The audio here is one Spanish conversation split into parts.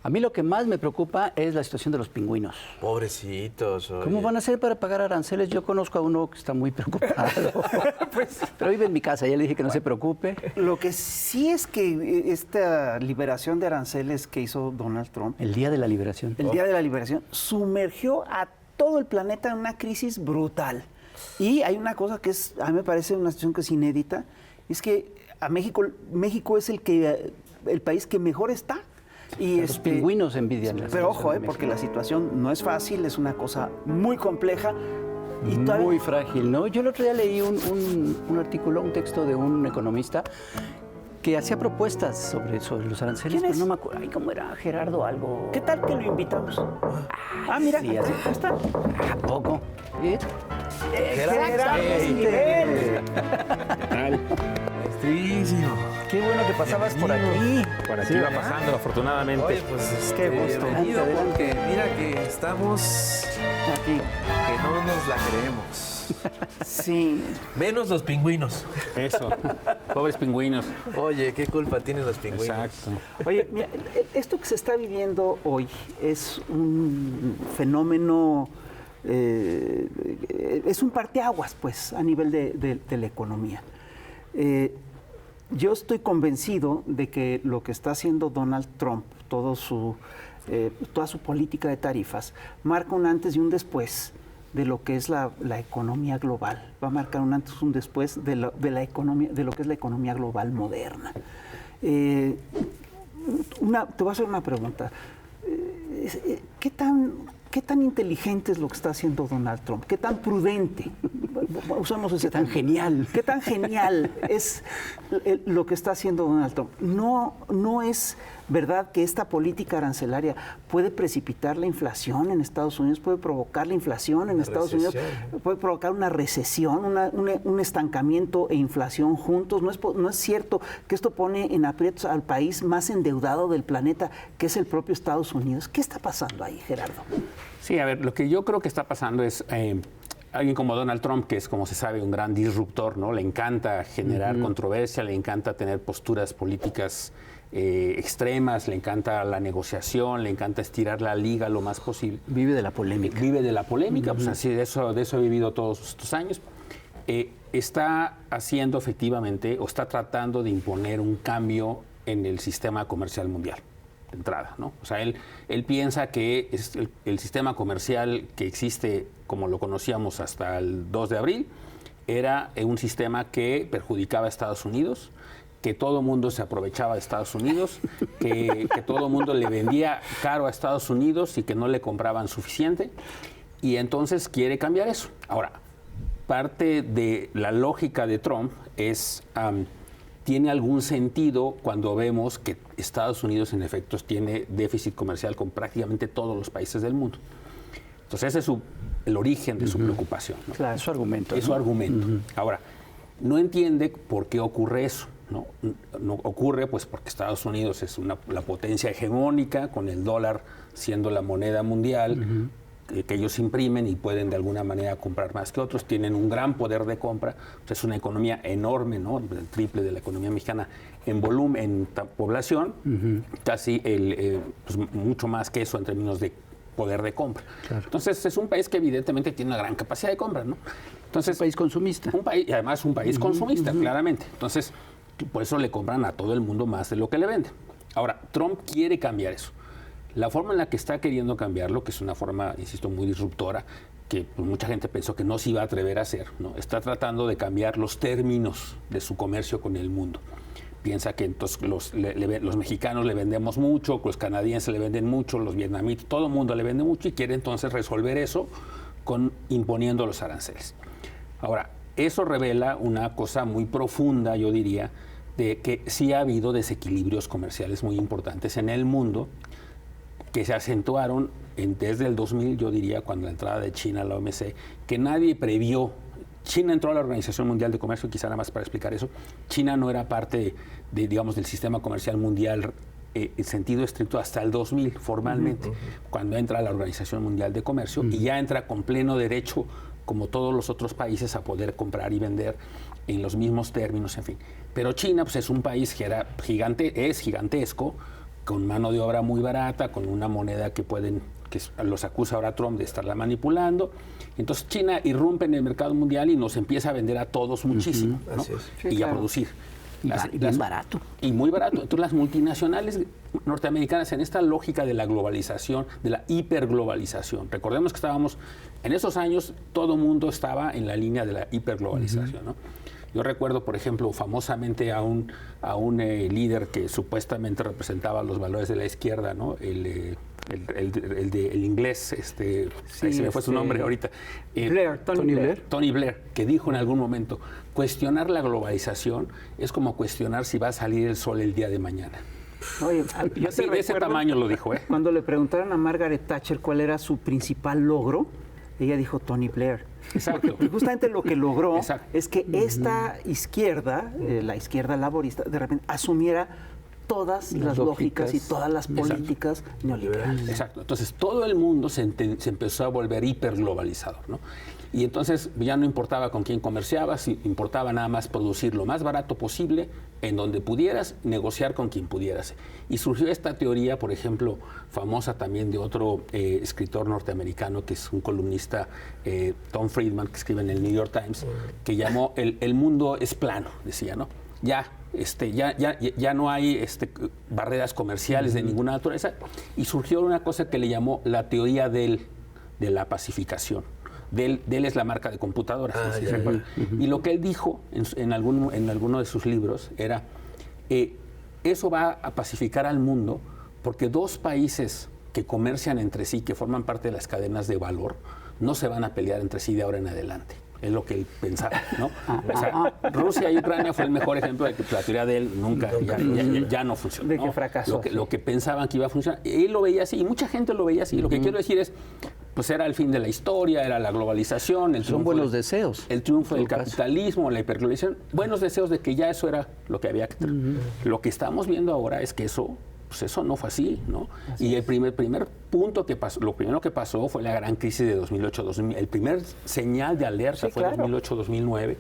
A mí lo que más me preocupa es la situación de los pingüinos. Pobrecitos. Oye. ¿Cómo van a hacer para pagar aranceles? Yo conozco a uno que está muy preocupado. Pero vive en mi casa, ya le dije que no se preocupe. Lo que sí es que esta liberación de aranceles que hizo Donald Trump, El Día de la Liberación. el Día de la Liberación, sumergió a todo el planeta en una crisis brutal. Y hay una cosa que a mí me parece una situación que es inédita, es que a México es el país que mejor está. Y Los pingüinos envidian. la Pero situación ojo, de México. porque la situación no es fácil, es una cosa muy compleja. Y todavía- Muy frágil, ¿no? Yo el otro día leí un artículo, un texto de un economista que hacía propuestas sobre los aranceles, ¿Quién pero es? no me acuerdo. Ay, ¿cómo era? Gerardo algo. ¿Qué tal que lo invitamos? Mira, Sí, así. ahí está. ¿A poco? ¿Sí? Gerardo Esquivel. Maestrísimo. Qué bueno que pasabas por aquí. Por aquí va pasando, afortunadamente. Oye, pues Qué gusto. bienvenido, Adelante, porque mira que estamos Aquí. que no nos la creemos. Sí. Menos los pingüinos. Eso. Pobres pingüinos. Oye, ¿qué culpa tienen los pingüinos? Exacto. Oye, mira, esto que se está viviendo hoy es un fenómeno, es un parteaguas, pues, a nivel de la economía. Yo estoy convencido de que lo que está haciendo Donald Trump, toda su política de tarifas, marca un antes y un después de lo que es la economía global. Va a marcar un antes y un después de la economía, de lo que es la economía global moderna. Te voy a hacer una pregunta. ¿Qué tan inteligente es lo que está haciendo Donald Trump? ¿Qué tan prudente? Usamos ese Qué tan genial. ¿Qué tan genial es lo que está haciendo Donald Trump? No es verdad que esta política arancelaria puede precipitar la inflación en Estados Unidos, puede provocar la inflación en Estados Unidos, puede provocar una recesión, un estancamiento e inflación juntos. No es cierto que esto pone en aprietos al país más endeudado del planeta, que es el propio Estados Unidos. ¿Qué está pasando ahí, Gerardo? Sí, a ver, lo que yo creo que está pasando es alguien como Donald Trump, que es, como se sabe, un gran disruptor, ¿no? Le encanta generar controversia, le encanta tener posturas políticas extremas, le encanta la negociación, le encanta estirar la liga lo más posible. Vive de la polémica. Vive de la polémica, pues así de eso he vivido todos estos años. Está haciendo efectivamente, o está tratando de imponer un cambio en el sistema comercial mundial, de entrada, ¿no? O sea, él piensa que es el sistema comercial que existe, como lo conocíamos hasta el 2 de abril, era un sistema que perjudicaba a Estados Unidos, que todo el mundo se aprovechaba de Estados Unidos, que todo el mundo le vendía caro a Estados Unidos y que no le compraban suficiente, y entonces quiere cambiar eso. Ahora, parte de la lógica de Trump es, tiene algún sentido cuando vemos que Estados Unidos en efecto tiene déficit comercial con prácticamente todos los países del mundo. Entonces ese es el origen de su preocupación, ¿no? Claro, es su argumento. Es su argumento. Ahora, no entiende por qué ocurre eso. No ocurre pues porque Estados Unidos es la potencia hegemónica, con el dólar siendo la moneda mundial, que ellos imprimen y pueden de alguna manera comprar más que otros, tienen un gran poder de compra, pues es una economía enorme, ¿no? El triple de la economía mexicana en volumen, en población, casi pues mucho más que eso en términos de poder de compra. Claro. Entonces es un país que evidentemente tiene una gran capacidad de compra, ¿no? Entonces, Un país consumista. y además un país consumista, claramente. Entonces, por eso le compran a todo el mundo más de lo que le venden. Ahora, Trump quiere cambiar eso. La forma en la que está queriendo cambiarlo, que es una forma, insisto, muy disruptora, que pues, mucha gente pensó que no se iba a atrever a hacer, ¿no? Está tratando de cambiar los términos de su comercio con el mundo. Piensa que entonces los mexicanos le vendemos mucho, los canadienses le venden mucho, los vietnamitas, todo el mundo le vende mucho y quiere entonces resolver eso imponiendo los aranceles. Ahora, eso revela una cosa muy profunda, yo diría, de que sí ha habido desequilibrios comerciales muy importantes en el mundo que se acentuaron desde el 2000, yo diría, cuando la entrada de China a la OMC, que nadie previó. China entró a la Organización Mundial de Comercio, quizá nada más para explicar eso. China no era parte digamos, del sistema comercial mundial en sentido estricto hasta el 2000, formalmente, cuando entra a la Organización Mundial de Comercio y ya entra con pleno derecho, como todos los otros países, a poder comprar y vender en los mismos términos, en fin. Pero China pues, es un país que es gigantesco, con mano de obra muy barata, con una moneda que los acusa ahora Trump de estarla manipulando. Entonces China irrumpe en el mercado mundial y nos empieza a vender a todos muchísimo, ¿no? Así es. Sí, y claro. a producir. Bien barato. Y muy barato. Entonces las multinacionales norteamericanas, en esta lógica de la globalización, de la hiperglobalización, recordemos que estábamos, en esos años todo el mundo estaba en la línea de la hiperglobalización, ¿no? Yo recuerdo, por ejemplo, famosamente a un líder que supuestamente representaba los valores de la izquierda, ¿no? El inglés, ahí se me fue su nombre ahorita. Blair, Tony Blair. Tony Blair, que dijo en algún momento, cuestionar la globalización es como cuestionar si va a salir el sol el día de mañana. Oye, yo Así, de ese tamaño lo dijo, ¿eh? Cuando le preguntaron a Margaret Thatcher cuál era su principal logro, ella dijo Tony Blair. Exacto. Y justamente lo que logró Exacto. es que esta izquierda, la izquierda laborista, de repente asumiera todas las lógicas y todas las políticas neoliberales. Exacto. Entonces, todo el mundo se empezó a volver hiperglobalizador, ¿no? Y entonces ya no importaba con quién comerciabas, importaba nada más producir lo más barato posible, en donde pudieras, negociar con quien pudieras. Y surgió esta teoría, por ejemplo, famosa también de otro escritor norteamericano, que es un columnista, Tom Friedman, que escribe en el New York Times, que llamó el mundo es plano, decía, ¿no? Ya no hay barreras comerciales de ninguna naturaleza, y surgió una cosa que le llamó la teoría de la pacificación. Dell es la marca de computadoras. ¿Sí se recuerda? Y lo que él dijo en alguno de sus libros era, eso va a pacificar al mundo porque dos países que comercian entre sí, que forman parte de las cadenas de valor, no se van a pelear entre sí de ahora en adelante. Es lo que él pensaba, ¿no? O sea, Rusia y Ucrania fue el mejor ejemplo de que la teoría de él ya no funcionó. De que fracasó. Lo que pensaban que iba a funcionar. Él lo veía así, y mucha gente lo veía así. Lo que quiero decir es, pues era el fin de la historia, era la globalización. Son buenos deseos. El triunfo del capitalismo, la hiperglobalización. Buenos deseos de que ya eso era lo que había que tener. Lo que estamos viendo ahora es que eso no fue así, ¿no? Y el primer punto que pasó, lo primero que pasó fue la gran crisis de 2008-2009. El primer señal de alerta fue 2008-2009,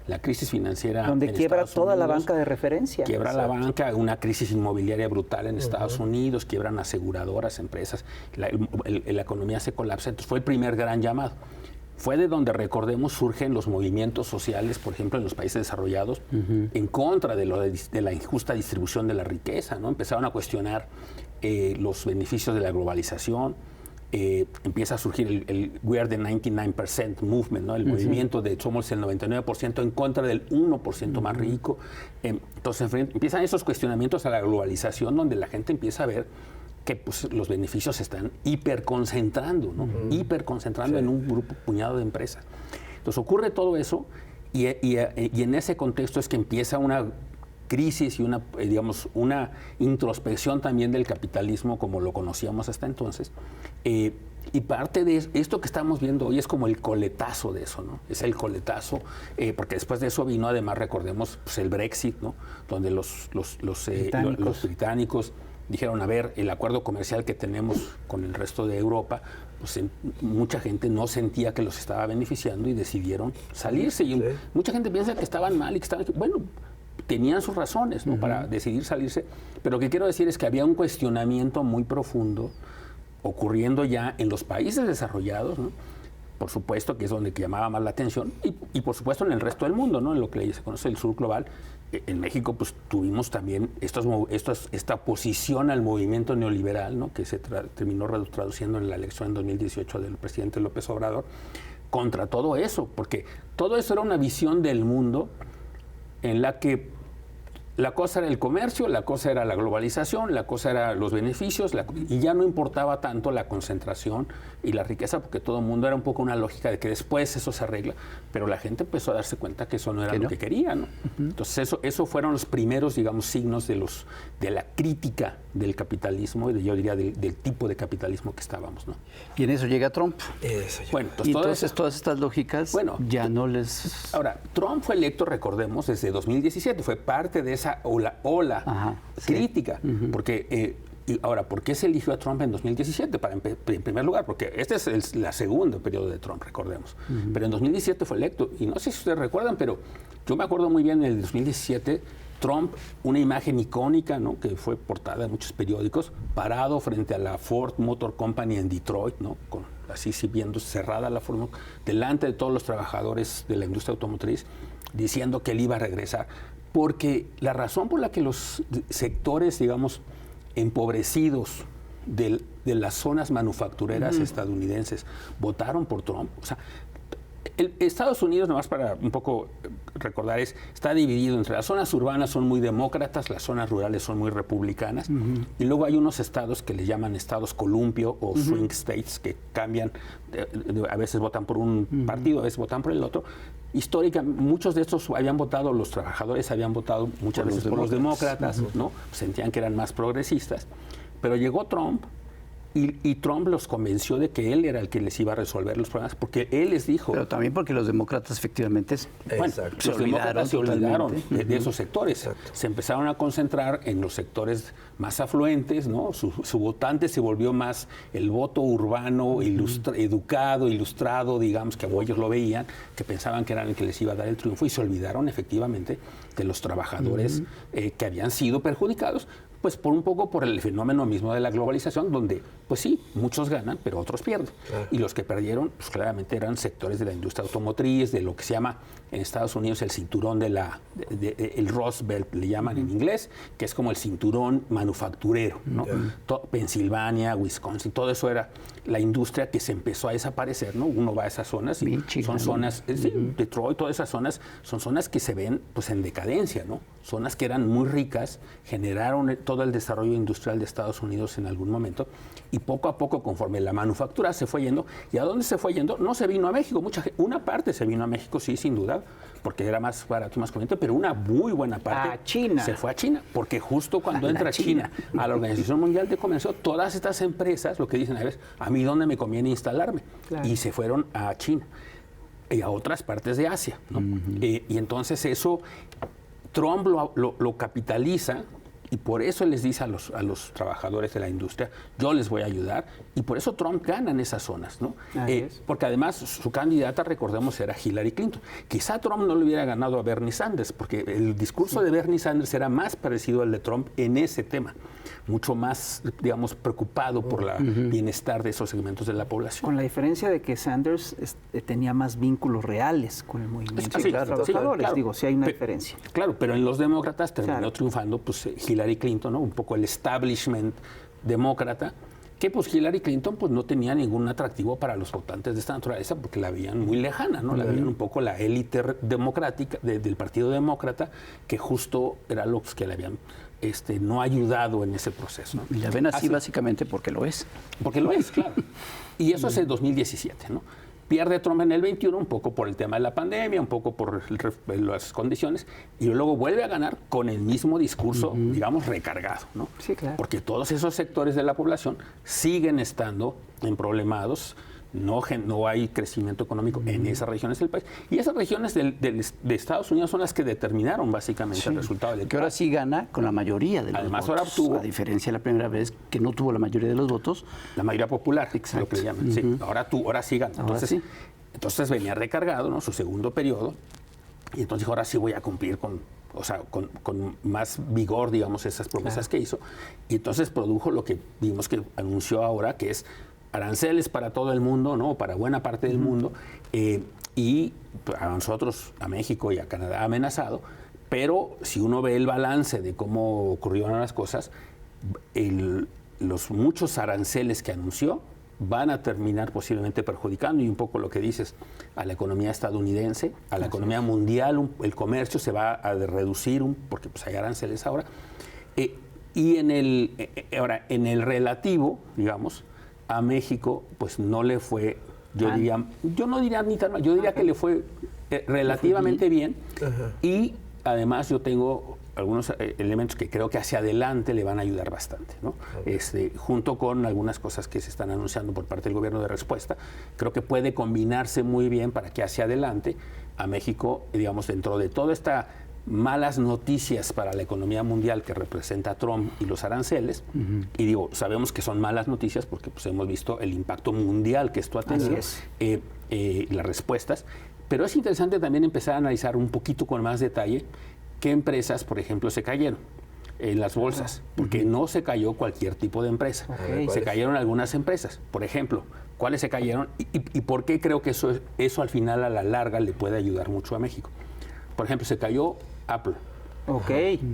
la crisis financiera donde en quiebra Estados toda la Unidos. banca de referencia. Quiebra la banca, una crisis inmobiliaria brutal en Estados Unidos, quiebran aseguradoras, empresas, la economía se colapsa. Entonces fue el primer gran llamado. Fue de donde, recordemos, surgen los movimientos sociales, por ejemplo, en los países desarrollados, en contra de la injusta distribución de la riqueza, ¿no? Empezaron a cuestionar los beneficios de la globalización, empieza a surgir el We Are the 99% Movement, ¿no? El movimiento de somos el 99% en contra del 1% más rico. Entonces empiezan esos cuestionamientos a la globalización, donde la gente empieza a ver que pues, los beneficios se están hiperconcentrando, ¿no? Hiperconcentrando en un puñado de empresas. Entonces ocurre todo eso y en ese contexto es que empieza una crisis y una introspección también del capitalismo como lo conocíamos hasta entonces. Y parte de esto que estamos viendo hoy es como el coletazo de eso, ¿no? Es el coletazo, porque después de eso vino además, recordemos, pues, el Brexit, ¿no? Donde los británicos dijeron, a ver, el acuerdo comercial que tenemos con el resto de Europa, pues mucha gente no sentía que los estaba beneficiando y decidieron salirse. Y mucha gente piensa que estaban mal y que estaban... Bueno, tenían sus razones, ¿no? Para decidir salirse, pero lo que quiero decir es que había un cuestionamiento muy profundo ocurriendo ya en los países desarrollados, ¿no? Por supuesto que es donde llamaba más la atención y por supuesto en el resto del mundo, ¿no? En lo que se conoce el sur global. En México pues tuvimos también esta oposición al movimiento neoliberal, ¿no? Que se terminó traduciendo en la elección en 2018 del presidente López Obrador, contra todo eso, porque todo eso era una visión del mundo en la que la cosa era el comercio, la cosa era la globalización, la cosa era los beneficios, y ya no importaba tanto la concentración y la riqueza, porque todo el mundo era un poco una lógica de que después eso se arregla, pero la gente empezó a darse cuenta que eso no era lo que quería, ¿no? Entonces eso fueron los primeros, digamos, signos de la crítica del capitalismo y yo diría del tipo de capitalismo que estábamos, ¿no? Y en eso llega Trump. Bueno, y entonces todas estas lógicas ya no les... Ahora, Trump fue electo, recordemos, desde 2017, fue parte de esa ola crítica, porque... ahora, ¿por qué se eligió a Trump en 2017? En primer lugar, porque este es el segundo periodo de Trump, recordemos. Pero en 2017 fue electo, y no sé si ustedes recuerdan, pero yo me acuerdo muy bien en el 2017, Trump, una imagen icónica, ¿no?, que fue portada en muchos periódicos, parado frente a la Ford Motor Company en Detroit, ¿no?, así viendo cerrada la Ford, delante de todos los trabajadores de la industria automotriz, diciendo que él iba a regresar. Porque la razón por la que los sectores, digamos, empobrecidos de las zonas manufactureras estadounidenses votaron por Trump, o sea, Estados Unidos, nomás para un poco recordar, está dividido entre las zonas urbanas son muy demócratas, las zonas rurales son muy republicanas, y luego hay unos estados que le llaman estados columpio o swing states, que cambian, a veces votan por un partido, a veces votan por el otro. Históricamente, muchos de estos habían votado, los trabajadores habían votado muchas veces por los demócratas, ¿no? Sentían que eran más progresistas, pero llegó Trump. Y Trump los convenció de que él era el que les iba a resolver los problemas, porque él les dijo... Pero también porque los demócratas efectivamente los demócratas se olvidaron de esos sectores. Exacto. Se empezaron a concentrar en los sectores más afluentes, ¿no? Su votante se volvió más el voto urbano, educado, ilustrado, digamos, que ellos lo veían, que pensaban que era el que les iba a dar el triunfo, y se olvidaron efectivamente de los trabajadores que habían sido perjudicados, pues un poco por el fenómeno mismo de la globalización, donde, pues sí, muchos ganan, pero otros pierden. Claro. Y los que perdieron, pues claramente eran sectores de la industria automotriz, de lo que se llama en Estados Unidos el cinturón el Rust Belt, le llaman en inglés, que es como el cinturón manufacturero, ¿no? Pensilvania, Wisconsin, todo eso era la industria que se empezó a desaparecer, ¿no? Uno va a esas zonas y son zonas, Detroit, todas esas zonas, son zonas que se ven pues en decadencia, ¿no? Zonas que eran muy ricas, generaron todo el desarrollo industrial de Estados Unidos en algún momento, y poco a poco, conforme la manufactura se fue yendo, ¿y a dónde se fue yendo? No se vino a México, una parte se vino a México, sí, sin duda, porque era más barato y más conveniente, pero una muy buena parte se fue a China, porque justo cuando entra China a la Organización Mundial de Comercio, todas estas empresas, lo que dicen a veces, a mí dónde me conviene instalarme, y se fueron a China y a otras partes de Asia, ¿no? Y entonces eso Trump lo capitaliza, y por eso les dice a los trabajadores de la industria, yo les voy a ayudar, y por eso Trump gana en esas zonas, ¿no? Porque además su candidata, recordemos, era Hillary Clinton. Quizá Trump no le hubiera ganado a Bernie Sanders, porque el discurso de Bernie Sanders era más parecido al de Trump en ese tema, mucho más, digamos, preocupado por el bienestar de esos segmentos de la población. Con la diferencia de que Sanders tenía más vínculos reales con el movimiento de los trabajadores, claro. Digo, sí hay una diferencia. Claro, pero en los demócratas terminó triunfando pues Hillary Clinton, ¿no? Un poco el establishment demócrata, que pues Hillary Clinton pues no tenía ningún atractivo para los votantes de esta naturaleza, porque la veían muy lejana, ¿no? La veían un poco la élite democrática del Partido Demócrata, que justo era los que le habían no ayudado en ese proceso, ¿no? Y la ven así básicamente porque lo es. Porque lo es, claro. Y eso es en 2017, ¿no? Pierde Trump en el 21 un poco por el tema de la pandemia, un poco por las condiciones, y luego vuelve a ganar con el mismo discurso, digamos, recargado, ¿no? Sí, claro. Porque todos esos sectores de la población siguen estando emproblemados, no hay crecimiento económico en esas regiones del país. Y esas regiones de Estados Unidos son las que determinaron básicamente el resultado electoral. Que ahora sí gana con la mayoría de los votos. Ahora obtuvo, a diferencia de la primera vez que no tuvo la mayoría de los votos. La mayoría popular, lo que le llaman. Sí, ahora sí gana. Entonces venía recargado, ¿no? Su segundo periodo. Y entonces dijo, ahora sí voy a cumplir con más vigor, digamos, esas promesas que hizo. Y entonces produjo lo que vimos que anunció ahora, que es aranceles para todo el mundo, ¿no? Para buena parte del mundo, y a nosotros, a México y a Canadá amenazado, pero si uno ve el balance de cómo ocurrieron las cosas, los muchos aranceles que anunció van a terminar posiblemente perjudicando, y un poco lo que dices, a la economía estadounidense, a la economía mundial, el comercio se va a reducir, porque pues hay aranceles ahora, y en el relativo, digamos, a México, pues no le fue, yo no diría ni tan mal, yo diría que le fue relativamente bien. Y además yo tengo algunos elementos que creo que hacia adelante le van a ayudar bastante, ¿no? Junto con algunas cosas que se están anunciando por parte del gobierno de respuesta, creo que puede combinarse muy bien para que hacia adelante a México, digamos, dentro de toda esta malas noticias para la economía mundial que representa Trump y los aranceles, y digo, sabemos que son malas noticias porque pues, hemos visto el impacto mundial que esto ha tenido, las respuestas, pero es interesante también empezar a analizar un poquito con más detalle qué empresas, por ejemplo, se cayeron en las bolsas, porque no se cayó cualquier tipo de empresa. Se cayeron algunas empresas. Por ejemplo, ¿cuáles se cayeron y por qué creo que eso al final, a la larga, le puede ayudar mucho a México? Por ejemplo, se cayó Apple.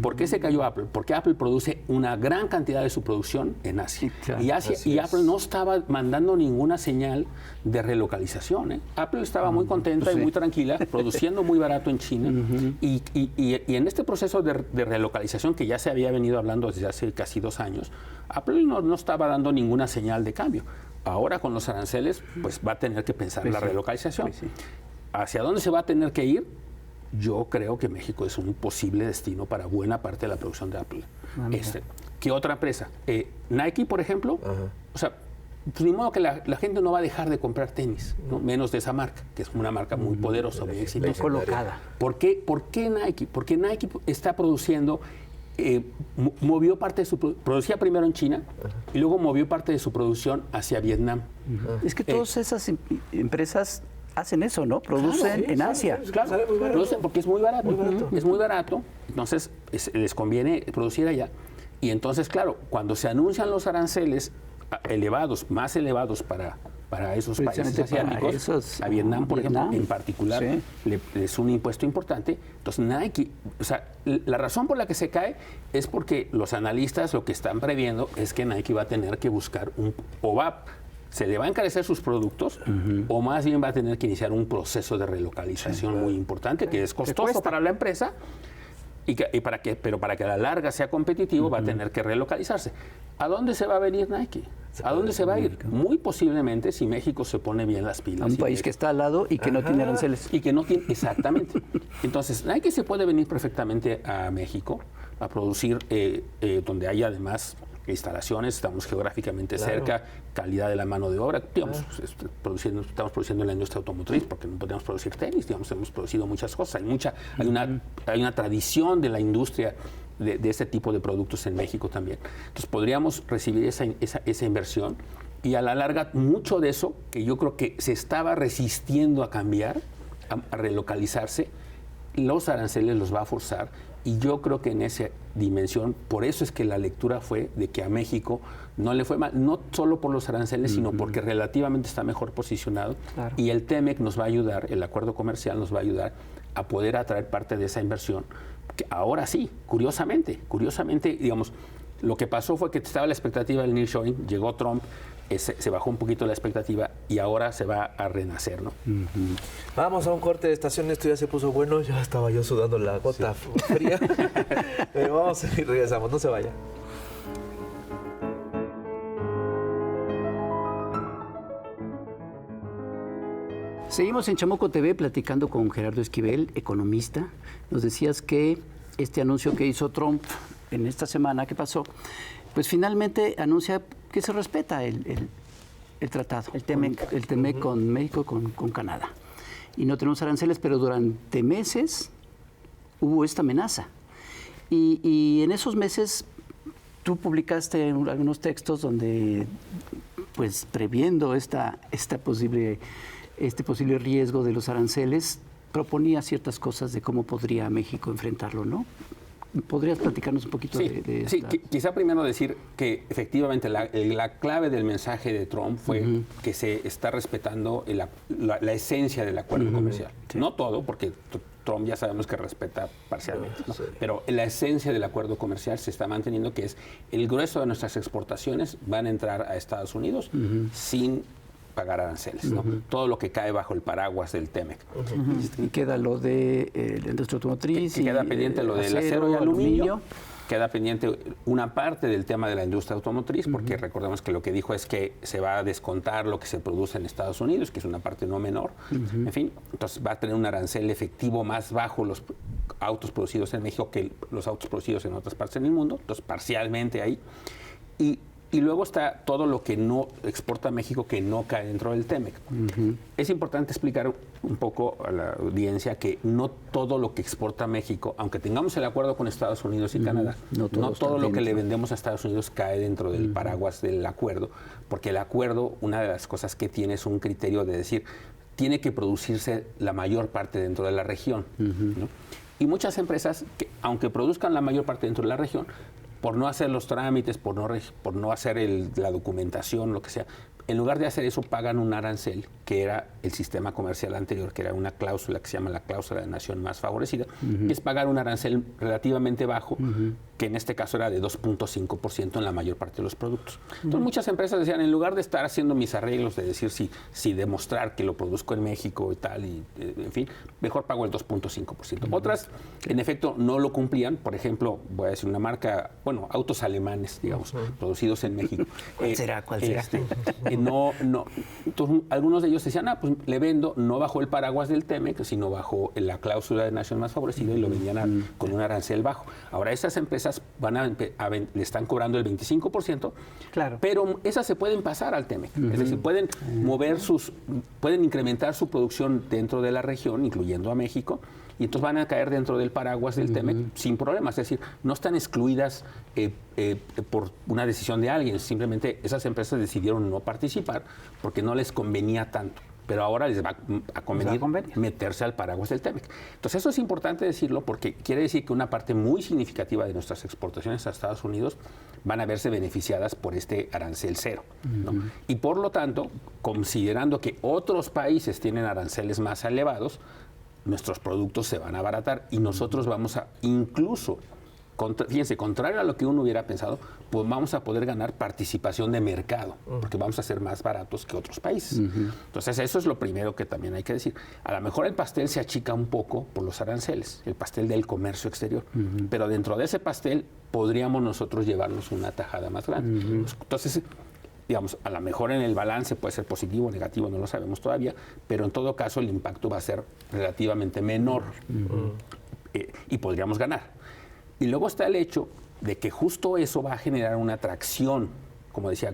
¿Por qué se cayó Apple? Porque Apple produce una gran cantidad de su producción en Asia. Y Apple no estaba mandando ninguna señal de relocalización. Apple estaba muy contenta y muy tranquila, produciendo muy barato en China. Y en este proceso de relocalización que ya se había venido hablando desde hace casi 2 años, Apple no estaba dando ninguna señal de cambio. Ahora con los aranceles, pues va a tener que pensar en la relocalización. ¿Hacia dónde se va a tener que ir? Yo creo que México es un posible destino para buena parte de la producción de Apple. ¿Qué otra empresa? Nike, por ejemplo. O sea, pues, ni modo que la gente no va a dejar de comprar tenis, ¿no? Menos de esa marca, que es una marca muy poderosa, muy exitosa. Colocada. ¿Por qué Nike? Porque Nike está produciendo, movió parte de su producía primero en China y luego movió parte de su producción hacia Vietnam. Es que todas esas empresas hacen eso, ¿no? Producen en Asia. Claro, producen porque es muy barato. Es muy barato, entonces les conviene producir allá. Y entonces, claro, cuando se anuncian los aranceles más elevados para esos países asiáticos, a Vietnam, por ejemplo, en particular, es un impuesto importante. Entonces, Nike, o sea, la razón por la que se cae es porque los analistas lo que están previendo es que Nike va a tener que buscar se le va a encarecer sus productos o más bien va a tener que iniciar un proceso de relocalización muy importante que es costoso para la empresa pero para que a la larga sea competitivo va a tener que relocalizarse. ¿A dónde se va a venir Nike? ¿A dónde se va a ir? Muy posiblemente si México se pone bien las pilas. A un país que está al lado y que no tiene aranceles. Y que no tiene, exactamente. Entonces, Nike se puede venir perfectamente a México a producir donde hay además instalaciones, estamos geográficamente cerca, calidad de la mano de obra, digamos, estamos produciendo en la industria automotriz porque no podemos producir tenis, digamos, hemos producido muchas cosas, hay una tradición de la industria de este tipo de productos en México también. Entonces podríamos recibir esa inversión y a la larga mucho de eso que yo creo que se estaba resistiendo a cambiar, a relocalizarse, los aranceles los va a forzar. Y yo creo que en esa dimensión, por eso es que la lectura fue de que a México no le fue mal, no solo por los aranceles, sino porque relativamente está mejor posicionado. Claro. Y el TEMEC nos va a ayudar, el acuerdo comercial nos va a ayudar a poder atraer parte de esa inversión. Que ahora sí, curiosamente, digamos, lo que pasó fue que estaba la expectativa del nearshoring, llegó Trump, se bajó un poquito la expectativa y ahora se va a renacer, ¿no? Vamos a un corte de estación, esto ya se puso bueno, ya estaba yo sudando la gota fría, pero vamos y regresamos, no se vaya. Seguimos en Chamoco TV platicando con Gerardo Esquivel, economista. Nos decías que este anuncio que hizo Trump en esta semana que pasó, pues finalmente anuncia que se respeta el tratado, el TEMEC con México, con Canadá. Y no tenemos aranceles, pero durante meses hubo esta amenaza. Y en esos meses tú publicaste algunos textos donde, pues previendo este posible riesgo de los aranceles, proponía ciertas cosas de cómo podría México enfrentarlo, ¿no? ¿Podrías platicarnos un poquito de esta? Sí, quizá primero decir que efectivamente la clave del mensaje de Trump fue que se está respetando la esencia del acuerdo comercial. Sí. No todo, porque Trump ya sabemos que respeta parcialmente, ¿no? Pero la esencia del acuerdo comercial se está manteniendo, que es el grueso de nuestras exportaciones van a entrar a Estados Unidos sin pagar aranceles, ¿no? Todo lo que cae bajo el paraguas del TEMEC. Y queda lo de la industria automotriz. Queda pendiente lo del acero y aluminio. Queda pendiente una parte del tema de la industria automotriz, porque recordemos que lo que dijo es que se va a descontar lo que se produce en Estados Unidos, que es una parte no menor. En fin, entonces va a tener un arancel efectivo más bajo los autos producidos en México que los autos producidos en otras partes del mundo, entonces parcialmente ahí. Y luego está todo lo que no exporta México que no cae dentro del TEMEC. Es importante explicar un poco a la audiencia que no todo lo que exporta México, aunque tengamos el acuerdo con Estados Unidos y Canadá, no todo lo que le vendemos a Estados Unidos cae dentro del paraguas del acuerdo, porque el acuerdo, una de las cosas que tiene es un criterio de decir, tiene que producirse la mayor parte dentro de la región, ¿no? Y muchas empresas, que, aunque produzcan la mayor parte dentro de la región, por no hacer los trámites, por no hacer la documentación, lo que sea, en lugar de hacer eso pagan un arancel, que era el sistema comercial anterior, que era una cláusula que se llama la cláusula de nación más favorecida, que es pagar un arancel relativamente bajo, que en este caso era de 2.5% en la mayor parte de los productos. Entonces muchas empresas decían, en lugar de estar haciendo mis arreglos, de decir si demostrar que lo produzco en México y tal, y en fin, mejor pago el 2.5%. Otras, en efecto, no lo cumplían. Por ejemplo, voy a decir una marca, bueno, autos alemanes, digamos, producidos en México. ¿Cuál será? Entonces, algunos de ellos decían, pues le vendo no bajo el paraguas del TEMEC, sino bajo la cláusula de nación más favorecida, y lo vendían con un arancel bajo. Ahora, esas empresas le están cobrando el 25%, claro, pero esas se pueden pasar al TEMEC. Es decir, pueden pueden incrementar su producción dentro de la región, incluyendo a México, y entonces van a caer dentro del paraguas del TEMEC sin problemas. Es decir, no están excluidas por una decisión de alguien. Simplemente esas empresas decidieron no participar porque no les convenía tanto. Pero ahora les va a convenir meterse al paraguas del TEMEC. Entonces eso es importante decirlo, porque quiere decir que una parte muy significativa de nuestras exportaciones a Estados Unidos van a verse beneficiadas por este arancel cero, ¿no? Y por lo tanto, considerando que otros países tienen aranceles más elevados, nuestros productos se van a abaratar y nosotros vamos a incluso, fíjense, contrario a lo que uno hubiera pensado, pues vamos a poder ganar participación de mercado, porque vamos a ser más baratos que otros países. Entonces, eso es lo primero que también hay que decir. A lo mejor el pastel se achica un poco por los aranceles, el pastel del comercio exterior, pero dentro de ese pastel podríamos nosotros llevarnos una tajada más grande. Entonces, digamos, a lo mejor en el balance puede ser positivo o negativo, no lo sabemos todavía, pero en todo caso el impacto va a ser relativamente menor y podríamos ganar. Y luego está el hecho de que justo eso va a generar una atracción, como decía,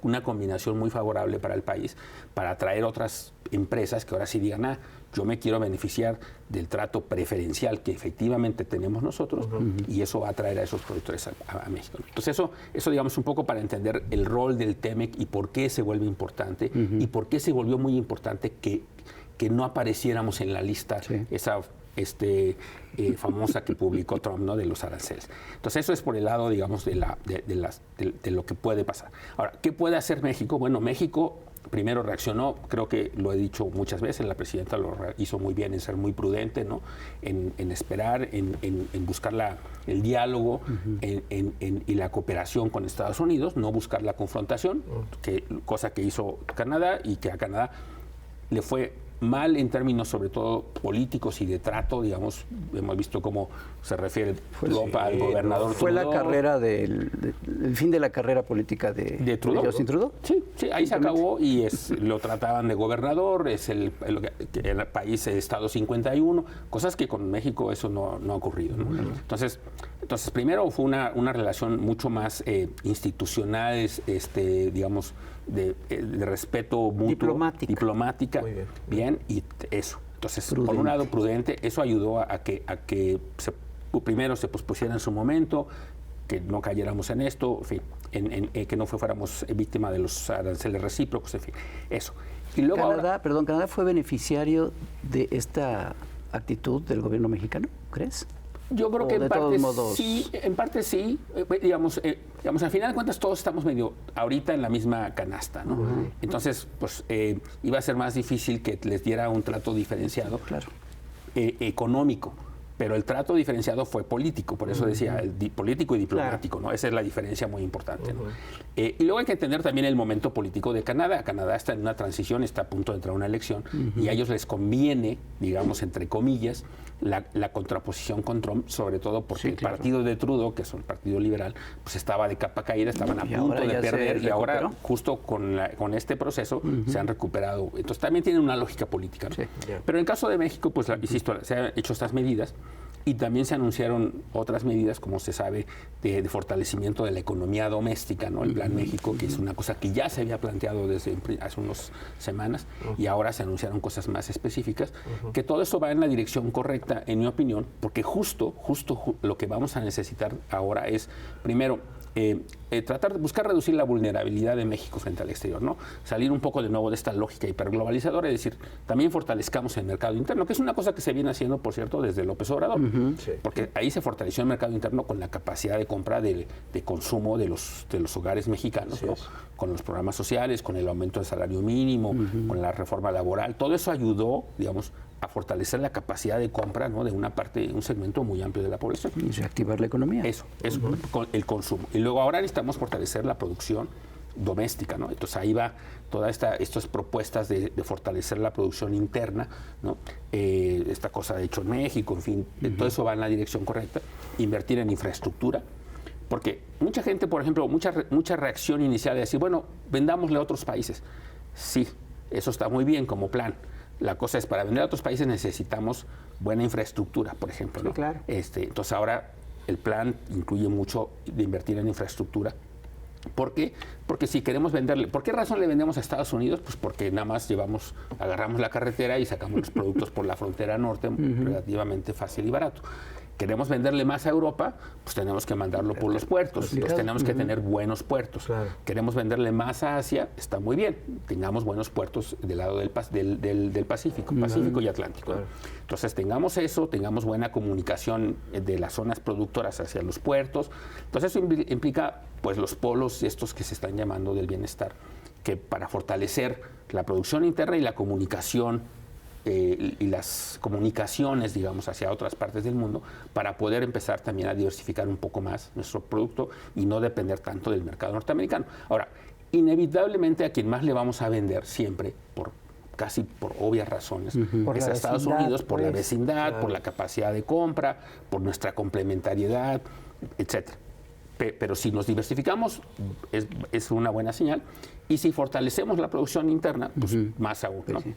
una combinación muy favorable para el país, para atraer otras empresas que ahora sí digan, yo me quiero beneficiar del trato preferencial que efectivamente tenemos nosotros, y eso va a atraer a esos productores a México. Entonces eso digamos un poco para entender el rol del TEMEC y por qué se vuelve importante y por qué se volvió muy importante que no apareciéramos en la lista esa famosa que publicó Trump, ¿no?, de los aranceles. Entonces eso es por el lado, digamos, de lo que puede pasar. Ahora, ¿qué puede hacer México? Bueno, México primero reaccionó, creo que lo he dicho muchas veces, la presidenta lo hizo muy bien en ser muy prudente, ¿no?, en esperar, en buscar el diálogo y la cooperación con Estados Unidos, no buscar la confrontación, cosa que hizo Canadá, y que a Canadá le fue mal en términos sobre todo políticos y de trato, digamos. Hemos visto cómo se refiere Trump al gobernador Trudeau. ¿Fue la carrera el fin de la carrera política de Trudeau? ¿Justin Trudeau? Sí, ahí se acabó, y lo trataban de gobernador, es el país Estado 51, cosas que con México eso no ha ocurrido, ¿no? Entonces primero fue una relación mucho más institucional, digamos, de respeto mutuo, diplomática, bien, y eso. Entonces, por un lado, prudente, eso ayudó a que primero se pospusiera en su momento, que no cayéramos en esto, en fin, que no fuéramos víctima de los aranceles recíprocos, en fin, eso. Y luego Canadá fue beneficiario de esta actitud del gobierno mexicano, ¿crees? Yo creo que en parte sí, digamos, al final de cuentas todos estamos medio ahorita en la misma canasta, ¿no? Entonces, pues iba a ser más difícil que les diera un trato diferenciado, económico, pero el trato diferenciado fue político, por eso decía, político y diplomático, ¿no? Esa es la diferencia muy importante, ¿no? Y luego hay que entender también el momento político de Canadá. Canadá está en una transición, está a punto de entrar a una elección, y a ellos les conviene, digamos, entre comillas, la contraposición con Trump, sobre todo porque el partido de Trudeau, que es un partido liberal, pues estaba de capa caída, estaban a punto de perder, y ahora justo con este proceso se han recuperado. Entonces también tiene una lógica política, ¿no? Pero en el caso de México, pues insisto, se han hecho estas medidas, y también se anunciaron otras medidas, como se sabe, de fortalecimiento de la economía doméstica, ¿no? El Plan México, que es una cosa que ya se había planteado desde hace unas semanas, y ahora se anunciaron cosas más específicas, que todo eso va en la dirección correcta, en mi opinión, porque justo lo que vamos a necesitar ahora es, primero, tratar de buscar reducir la vulnerabilidad de México frente al exterior, ¿no? Salir un poco de nuevo de esta lógica hiperglobalizadora, es decir, también fortalezcamos el mercado interno, que es una cosa que se viene haciendo, por cierto, desde López Obrador. Sí. Porque ahí se fortaleció el mercado interno con la capacidad de compra de consumo de los hogares mexicanos, Así ¿no? es. Con los programas sociales, con el aumento del salario mínimo, con la reforma laboral. Todo eso ayudó, digamos, a fortalecer la capacidad de compra, ¿no? De una parte, un segmento muy amplio de la población. Y reactivar la economía. Eso, con el consumo. Y luego ahora necesitamos fortalecer la producción doméstica, ¿no? Entonces ahí va todas estas propuestas de fortalecer la producción interna, ¿no? Esta cosa de hecho en México, en fin, todo eso va en la dirección correcta. Invertir en infraestructura, porque mucha gente, por ejemplo, mucha reacción inicial de decir, bueno, vendámosle a otros países. Sí, eso está muy bien como plan. La cosa es, para vender a otros países necesitamos buena infraestructura, por ejemplo, ¿no? Sí, claro. Entonces ahora el plan incluye mucho de invertir en infraestructura. ¿Por qué? Porque si queremos venderle, ¿por qué razón le vendemos a Estados Unidos? Pues porque nada más agarramos la carretera y sacamos los productos por la frontera norte relativamente fácil y barato. Queremos venderle más a Europa, pues tenemos que mandarlo por los puertos. Entonces tenemos que tener buenos puertos. Claro. Queremos venderle más a Asia, está muy bien. Tengamos buenos puertos del lado del Pacífico, Pacífico y Atlántico. Claro. Entonces tengamos eso, tengamos buena comunicación de las zonas productoras hacia los puertos. Entonces eso implica pues los polos estos que se están llamando del bienestar, que para fortalecer la producción interna y la comunicación y las comunicaciones, digamos, hacia otras partes del mundo, para poder empezar también a diversificar un poco más nuestro producto y no depender tanto del mercado norteamericano. Ahora, inevitablemente a quien más le vamos a vender siempre, casi por obvias razones, Por es la a Estados vecindad, Unidos, por la pues. vecindad, Claro. por la capacidad de compra, por nuestra complementariedad, etcétera. Pero si nos diversificamos, es una buena señal. Y si fortalecemos la producción interna, pues más aún, ¿no? sí.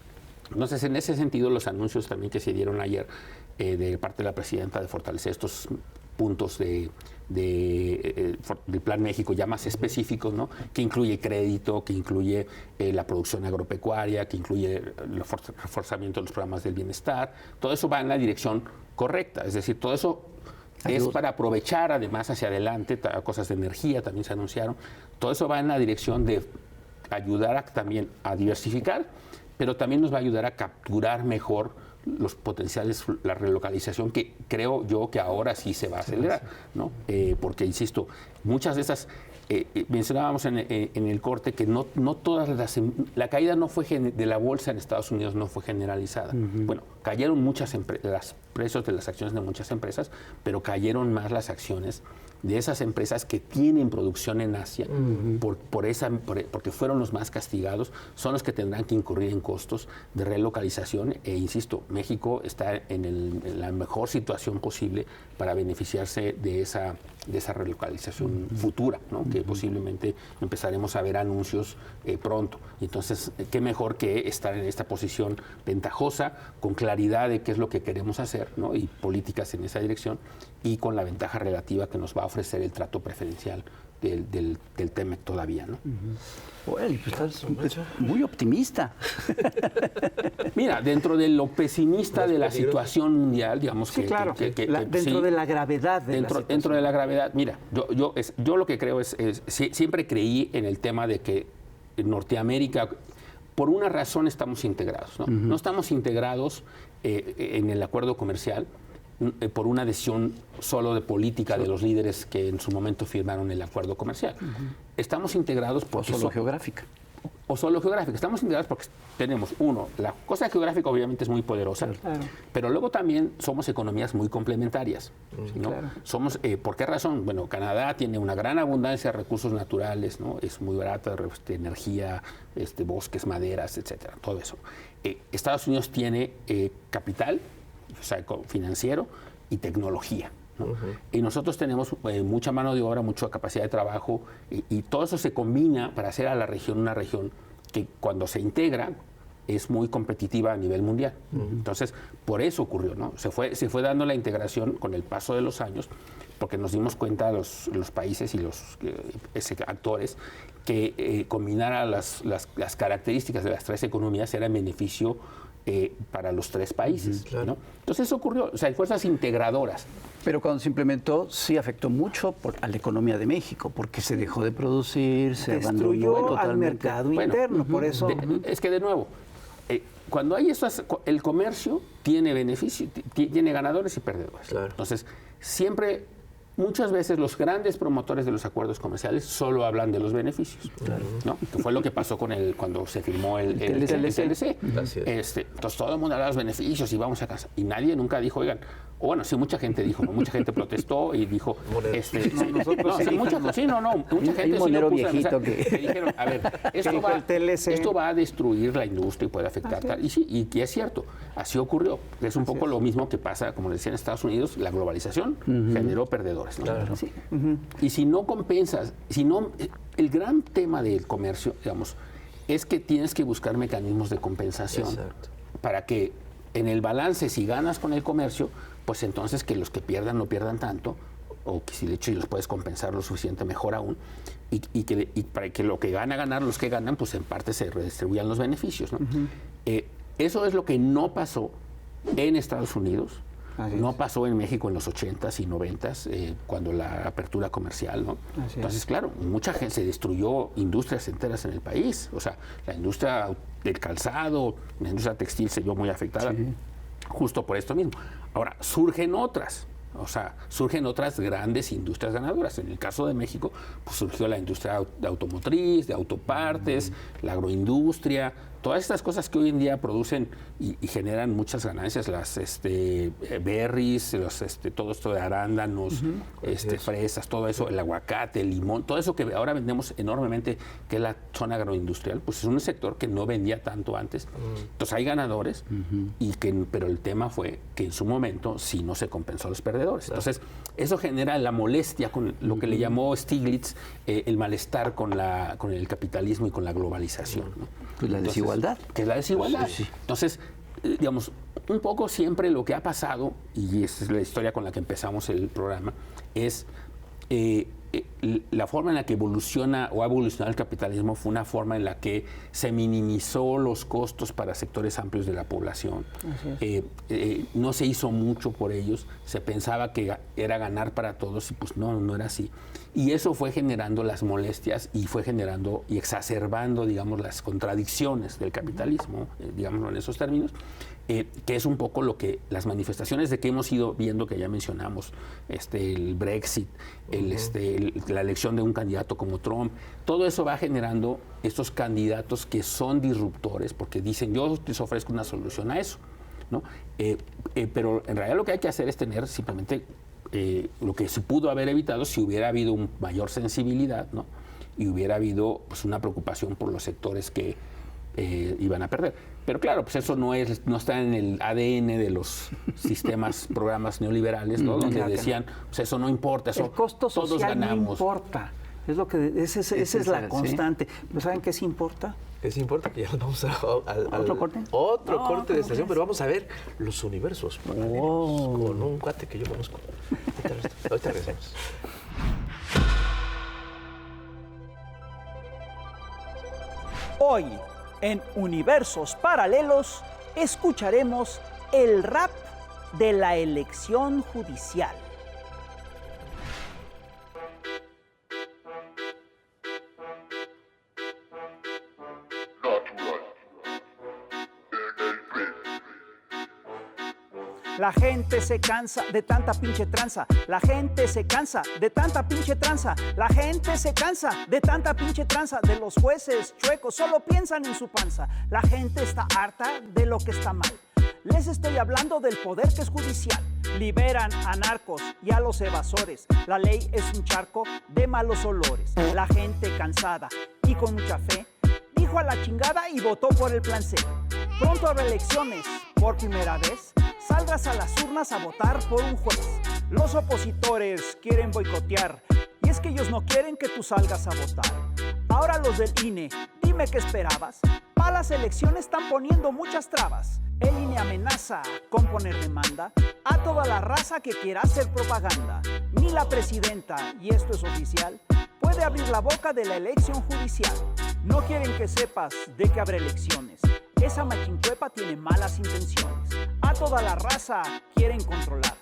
Entonces, en ese sentido, los anuncios también que se dieron ayer de parte de la presidenta de fortalecer estos puntos del Plan México ya más específicos, ¿no? Que incluye crédito, que incluye la producción agropecuaria, que incluye el reforzamiento de los programas del bienestar. Todo eso va en la dirección correcta. Es decir, todo eso es para aprovechar además hacia adelante, cosas de energía también se anunciaron. Todo eso va en la dirección de ayudar también a diversificar, pero también nos va a ayudar a capturar mejor los potenciales, la relocalización, que creo yo que ahora sí se va a acelerar, ¿no? Porque, insisto, muchas de esas, mencionábamos en el corte que no todas la caída no fue de la bolsa en Estados Unidos no fue generalizada. Bueno, cayeron los precios de las acciones de muchas empresas, pero cayeron más las acciones de esas empresas que tienen producción en Asia, porque fueron los más castigados, son los que tendrán que incurrir en costos de relocalización. E insisto, México está en la mejor situación posible para beneficiarse de esa relocalización futura, ¿no? Que posiblemente empezaremos a ver anuncios pronto. Entonces, qué mejor que estar en esta posición ventajosa, con claridad de qué es lo que queremos hacer, ¿no? Y políticas en esa dirección, y con la ventaja relativa que nos va a ofrecer el trato preferencial del TEMEC todavía, ¿no? Bueno, pues estás muy optimista. Mira, dentro de lo pesimista de la situación mundial, digamos Sí, que... claro. Dentro sí, de la gravedad de la situación. dentro de la gravedad, mira, yo lo que creo siempre creí en el tema de que en Norteamérica, por una razón estamos integrados, ¿no? No estamos integrados en el acuerdo comercial por una decisión solo de política de los líderes que en su momento firmaron el acuerdo comercial. Estamos integrados por Solo geográfica. o solo geográfica. Estamos integrados porque tenemos, la cosa geográfica obviamente es muy poderosa, Claro. pero luego también somos economías muy complementarias, ¿no? claro. Somos, ¿por qué razón? Bueno, Canadá tiene una gran abundancia de recursos naturales, ¿no? Es muy barata, energía, bosques, maderas, etcétera, todo eso. Estados Unidos tiene capital, o sea, financiero y tecnología, ¿no? Y nosotros tenemos mucha mano de obra, mucha capacidad de trabajo, y todo eso se combina para hacer a la región una región que cuando se integra es muy competitiva a nivel mundial. Entonces, por eso ocurrió, ¿no? Se fue dando la integración con el paso de los años, porque nos dimos cuenta los países y los actores que combinar a las características de las tres economías era en beneficio para los tres países, claro. ¿no? Entonces eso ocurrió, o sea, hay fuerzas integradoras. Pero cuando se implementó, sí afectó mucho a la economía de México, porque se dejó de producir, se abandonó Destruyó al totalmente. mercado Bueno, interno, por eso... Es que de nuevo, cuando hay esas, el comercio tiene beneficios, tiene ganadores y perdedores. Claro. Entonces, siempre, muchas veces los grandes promotores de los acuerdos comerciales solo hablan de los beneficios, ¿no? Que fue lo que pasó cuando se firmó el TLC. Así es. Entonces todo el mundo hablaba de los beneficios y vamos a casa. Y nadie nunca dijo, oigan, o bueno, sí, mucha gente dijo, ¿no? Mucha gente protestó y dijo, Monero. mucha gente Hay un sí monero lo puso a viejito pensar, que dijeron, a ver, dijo el TLC. esto va a destruir la industria y puede afectar tal. Y sí, y es cierto, así ocurrió. Es un poco lo mismo que pasa, como decía en Estados Unidos, la globalización generó perdedores, ¿no? Claro. Sí. Y si no compensas, el gran tema del comercio, digamos, es que tienes que buscar mecanismos de compensación. Exacto. Para que en el balance, si ganas con el comercio, pues entonces que los que pierdan no pierdan tanto, o que si de hecho los puedes compensar lo suficiente, mejor aún, y para que lo que ganar los que ganan, pues en parte se redistribuyan los beneficios, ¿no? Eso es lo que no pasó en Estados Unidos. No pasó en México en los 80s y 90s, cuando la apertura comercial, ¿no? Entonces, claro, mucha gente se destruyó industrias enteras en el país. O sea, la industria del calzado, la industria textil se vio muy afectada justo por esto mismo. Ahora, surgen otras grandes industrias ganadoras. En el caso de México, pues surgió la industria de automotriz, de autopartes, la agroindustria, todas estas cosas que hoy en día producen y generan muchas ganancias, las berries, todo esto de arándanos, fresas, todo eso, el aguacate, el limón, todo eso que ahora vendemos enormemente, que es la zona agroindustrial, pues es un sector que no vendía tanto antes. Entonces hay ganadores, pero el tema fue que en su momento sí no se compensó a los perdedores. Entonces eso genera la molestia con lo que le llamó Stiglitz el malestar con el capitalismo y con la globalización, ¿no? Pues la desigualdad. Que es la desigualdad. Sí. Entonces, digamos, un poco siempre lo que ha pasado, y esa es la historia con la que empezamos el programa, es la forma en la que evoluciona o ha evolucionado el capitalismo fue una forma en la que se minimizó los costos para sectores amplios de la población. No se hizo mucho por ellos, se pensaba que era ganar para todos y pues no era así. Y eso fue generando las molestias y fue generando y exacerbando, digamos, las contradicciones del capitalismo, digámoslo en esos términos, que es un poco lo que las manifestaciones de que hemos ido viendo, que ya mencionamos, el Brexit, la elección de un candidato como Trump, todo eso va generando estos candidatos que son disruptores, porque dicen, yo les ofrezco una solución a eso, ¿no? Pero en realidad lo que hay que hacer es tener simplemente lo que se pudo haber evitado si hubiera habido una mayor sensibilidad, ¿no? Y hubiera habido pues, una preocupación por los sectores que iban a perder. Pero claro, pues eso no está en el ADN de los programas neoliberales, ¿no? Donde decían, pues eso no importa, eso el costo social todos ganamos. No importa. Es lo que esa es la constante. ¿Pero saben qué sí importa? Es importante que ya nos vamos al ¿Otro corte? Otro corte de estación, pero vamos a ver los universos paralelos con un cuate que yo conozco. Ahorita regresamos. Hoy, en Universos Paralelos, escucharemos el rap de la elección judicial. La gente se cansa de tanta pinche tranza. La gente se cansa de tanta pinche tranza. La gente se cansa de tanta pinche tranza. De los jueces chuecos solo piensan en su panza. La gente está harta de lo que está mal. Les estoy hablando del poder que es judicial. Liberan a narcos y a los evasores. La ley es un charco de malos olores. La gente cansada y con mucha fe dijo a la chingada y votó por el plan C. Pronto habrá elecciones por primera vez. Salgas a las urnas a votar por un juez. Los opositores quieren boicotear y es que ellos no quieren que tú salgas a votar. Ahora los del INE, dime qué esperabas. Para las elecciones están poniendo muchas trabas. El INE amenaza con poner demanda a toda la raza que quiera hacer propaganda. Ni la presidenta, y esto es oficial, puede abrir la boca de la elección judicial. No quieren que sepas de que habrá elecciones. Esa machincuepa tiene malas intenciones. A toda la raza quieren controlar.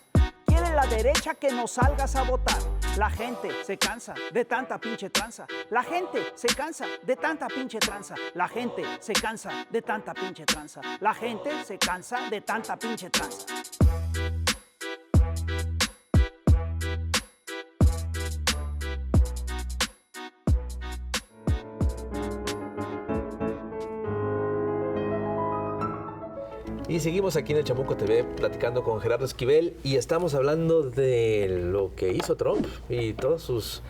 Quiere la derecha que no salgas a votar. La gente se cansa de tanta pinche tranza. La gente se cansa de tanta pinche tranza. La gente se cansa de tanta pinche tranza. La gente se cansa de tanta pinche tranza. Y seguimos aquí en el Chamuco TV platicando con Gerardo Esquivel y estamos hablando de lo que hizo Trump y todas sus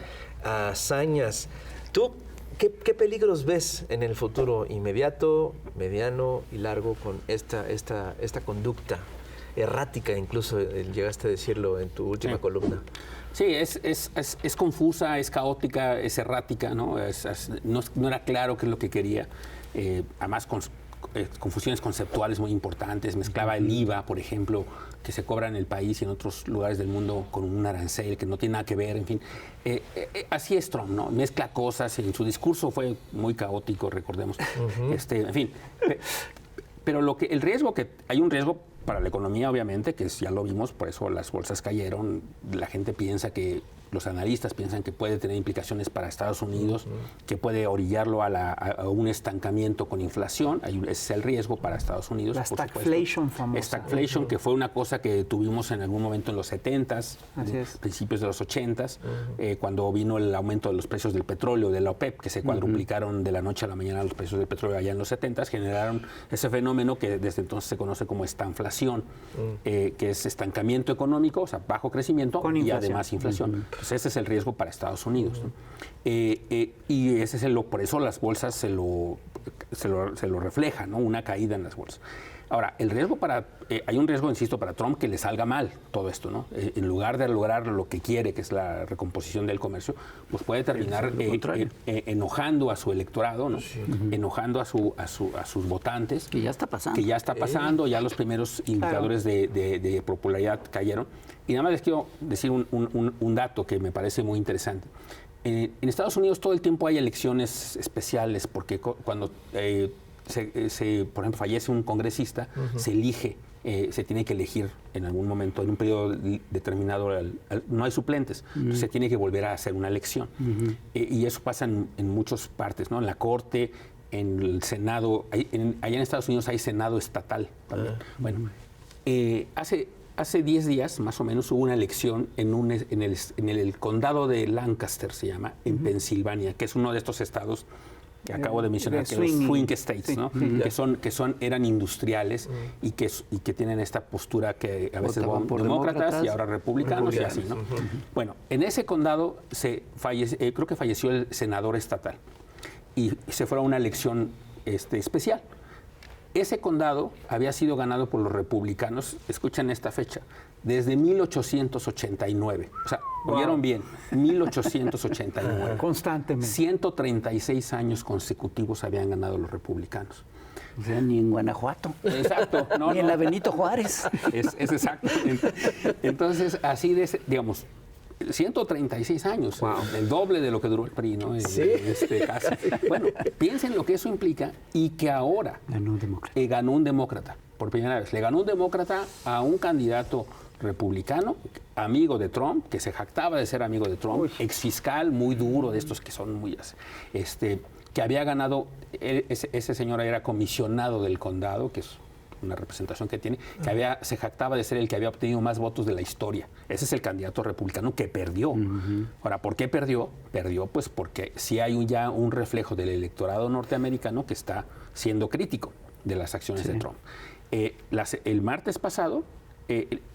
hazañas. ¿Tú qué peligros ves en el futuro inmediato, mediano y largo con esta conducta errática, incluso llegaste a decirlo en tu última columna? Sí, es confusa, es caótica, es errática, ¿no? No era claro qué es lo que quería. Además, confusiones conceptuales muy importantes. Mezclaba el IVA, por ejemplo, que se cobra en el país y en otros lugares del mundo con un arancel que no tiene nada que ver, en fin. Así es Trump, ¿no? Mezcla cosas. En su discurso fue muy caótico, recordemos. En fin. Pero hay un riesgo para la economía, obviamente, que ya lo vimos, por eso las bolsas cayeron. La gente piensa los analistas piensan que puede tener implicaciones para Estados Unidos, que puede orillarlo a un estancamiento con inflación. Ese es el riesgo para Estados Unidos. La stagflation famosa. Stagflation, que fue una cosa que tuvimos en algún momento en los 70s, principios de los 80s, cuando vino el aumento de los precios del petróleo, de la OPEP, que se cuadruplicaron de la noche a la mañana los precios del petróleo allá en los 70s, generaron ese fenómeno que desde entonces se conoce como estanflación, que es estancamiento económico, o sea, bajo crecimiento y además inflación. Pues ese es el riesgo para Estados Unidos, ¿no? Y ese es por eso las bolsas se lo reflejan, ¿no? Una caída en las bolsas. Ahora, el riesgo hay un riesgo, insisto, para Trump que le salga mal todo esto, ¿no? En lugar de lograr lo que quiere, que es la recomposición del comercio, pues puede terminar enojando a su electorado, ¿no? Enojando a sus votantes. Que ya está pasando. Que ya está pasando, ya los primeros indicadores de popularidad cayeron. Y nada más les quiero decir un dato que me parece muy interesante. En Estados Unidos todo el tiempo hay elecciones especiales porque cuando por ejemplo, fallece un congresista, se elige, se tiene que elegir en algún momento, en un periodo determinado, no hay suplentes, entonces se tiene que volver a hacer una elección. Y eso pasa en muchas partes, ¿no? En la Corte, en el Senado, allá en Estados Unidos hay Senado estatal también. Bueno, hace 10 días, más o menos, hubo una elección en el condado de Lancaster, se llama, en Pensilvania, que es uno de estos estados que acabo de mencionar, que los swing states, ¿no? Que eran industriales y que tienen esta postura que a veces van por demócratas y ahora republicanos y así, ¿no? Bueno, en ese condado creo que falleció el senador estatal y se fue a una elección especial. Ese condado había sido ganado por los republicanos, escuchen esta fecha, desde 1889. O sea, oyeron bien, 1889. Constantemente. 136 años consecutivos habían ganado los republicanos. O sea, ni en Guanajuato. Exacto. Ni en la Benito Juárez. Es exacto. Entonces, así digamos, 136 años, el doble de lo que duró el PRI, ¿no? Caso. Bueno, piensen lo que eso implica y que ahora ganó un demócrata, por primera vez. Le ganó un demócrata a un candidato republicano, amigo de Trump, que se jactaba de ser amigo de Trump, exfiscal muy duro, de estos que son muy... que había ganado, ese señor era comisionado del condado, que es una representación que tiene, se jactaba de ser el que había obtenido más votos de la historia. Ese es el candidato republicano que perdió. Ahora, ¿por qué perdió? Perdió pues porque sí hay ya un reflejo del electorado norteamericano que está siendo crítico de las acciones de Trump. El martes pasado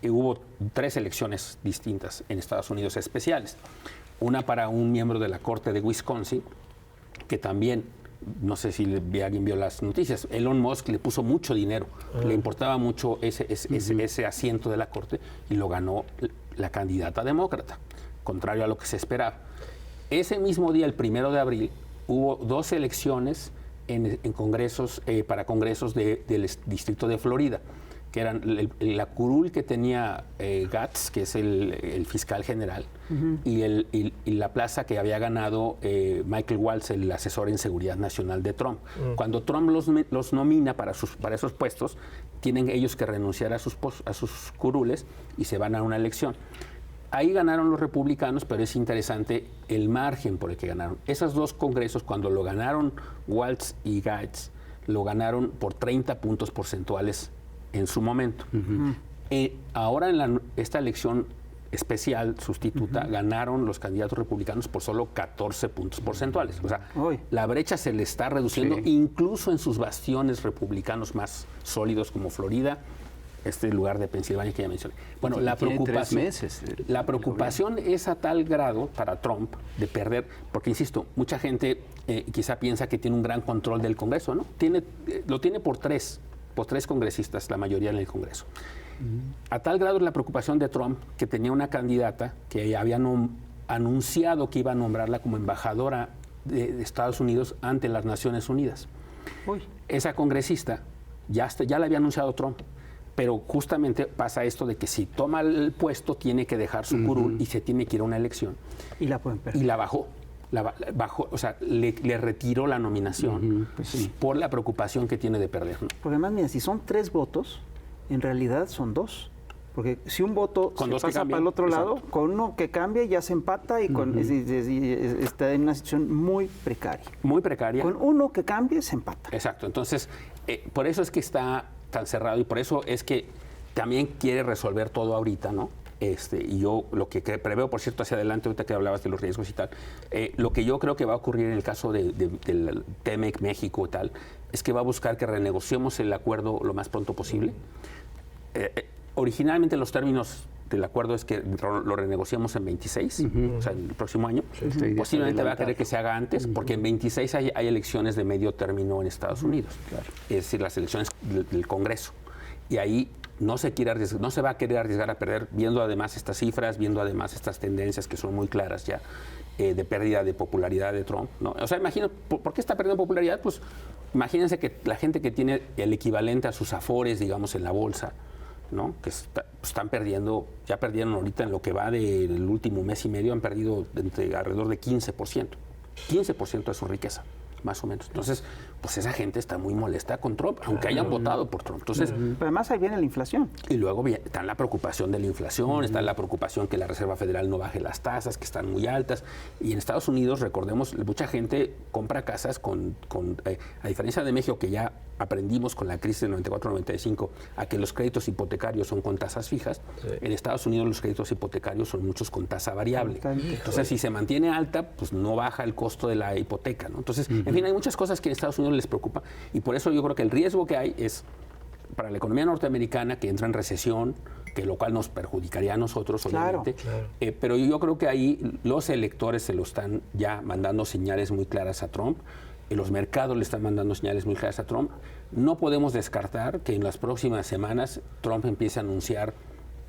hubo 3 elecciones distintas en Estados Unidos especiales. Una para un miembro de la Corte de Wisconsin, que también, no sé si alguien vio las noticias, Elon Musk le puso mucho dinero, le importaba mucho ese asiento de la Corte y lo ganó la candidata demócrata, contrario a lo que se esperaba. Ese mismo día, el 1 de abril, hubo 2 elecciones en congresos, para congresos del distrito de Florida, que eran la curul que tenía Gatz, que es el fiscal general, y la plaza que había ganado Michael Waltz, el asesor en seguridad nacional de Trump. Cuando Trump los nomina para esos puestos, tienen ellos que renunciar a sus curules y se van a una elección. ahí ganaron los republicanos, pero es interesante el margen por el que ganaron. Esos dos congresos, cuando lo ganaron Walz y Gaetz, lo ganaron por 30 puntos porcentuales en su momento. Ahora en esta elección especial sustituta ganaron los candidatos republicanos por solo 14 puntos porcentuales. O sea, la brecha se le está reduciendo incluso en sus bastiones republicanos más sólidos como Florida, este lugar de Pensilvania que ya mencioné. Bueno, la preocupación es a tal grado para Trump de perder, porque insisto, mucha gente quizá piensa que tiene un gran control del Congreso, ¿no? Lo tiene por tres congresistas, la mayoría en el Congreso. A tal grado es la preocupación de Trump que tenía una candidata que había anunciado que iba a nombrarla como embajadora de Estados Unidos ante las Naciones Unidas. Esa congresista ya la había anunciado Trump, pero justamente pasa esto de que si toma el puesto tiene que dejar su curul y se tiene que ir a una elección. Y la pueden perder. Y la bajó. O sea, le retiró la nominación por la preocupación que tiene de perder, ¿no? Porque además, mira, si son 3 votos, en realidad son 2. Porque si un voto con se pasa para el otro lado, con uno que cambia ya se empata y está en una situación muy precaria. Muy precaria. Con uno que cambie se empata. Exacto. Entonces, por eso es que está tan cerrado y por eso es que también quiere resolver todo ahorita, ¿no? Y yo lo que preveo, por cierto, hacia adelante, ahorita que hablabas de los riesgos y tal, lo que yo creo que va a ocurrir en el caso del TEMEC, México y tal, es que va a buscar que renegociemos el acuerdo lo más pronto posible. Originalmente los términos del acuerdo es que lo renegociamos en 26, o sea, el próximo año. Posiblemente va a querer que se haga antes, porque en 26 hay elecciones de medio término en Estados Unidos, es decir, las elecciones del Congreso. Y ahí no se va a querer arriesgar a perder, viendo además estas cifras, viendo además estas tendencias que son muy claras ya, de pérdida de popularidad de Trump, ¿no? O sea, ¿por qué está perdiendo popularidad? Pues imagínense que la gente que tiene el equivalente a sus afores, digamos, en la bolsa, ¿no? Que están perdiendo, ya perdieron ahorita en lo que va del último mes y medio, han perdido alrededor de 15% de su riqueza, más o menos. Entonces, pues esa gente está muy molesta con Trump, aunque hayan votado por Trump. Entonces, pero además ahí viene la inflación. Y luego está la preocupación de la inflación, está la preocupación que la Reserva Federal no baje las tasas, que están muy altas. Y en Estados Unidos, recordemos, mucha gente compra casas a diferencia de México, que ya aprendimos con la crisis del 94-95 a que los créditos hipotecarios son con tasas fijas. En Estados Unidos los créditos hipotecarios son muchos con tasa variable. Entonces, si se mantiene alta, pues no baja el costo de la hipoteca, ¿no? Entonces, en fin, hay muchas cosas que en Estados Unidos les preocupa y por eso yo creo que el riesgo que hay es para la economía norteamericana que entra en recesión, que lo cual nos perjudicaría a nosotros, obviamente. Pero yo creo que ahí los electores se lo están ya mandando señales muy claras a Trump. Los mercados le están mandando señales muy claras a Trump. No podemos descartar que en las próximas semanas Trump empiece a anunciar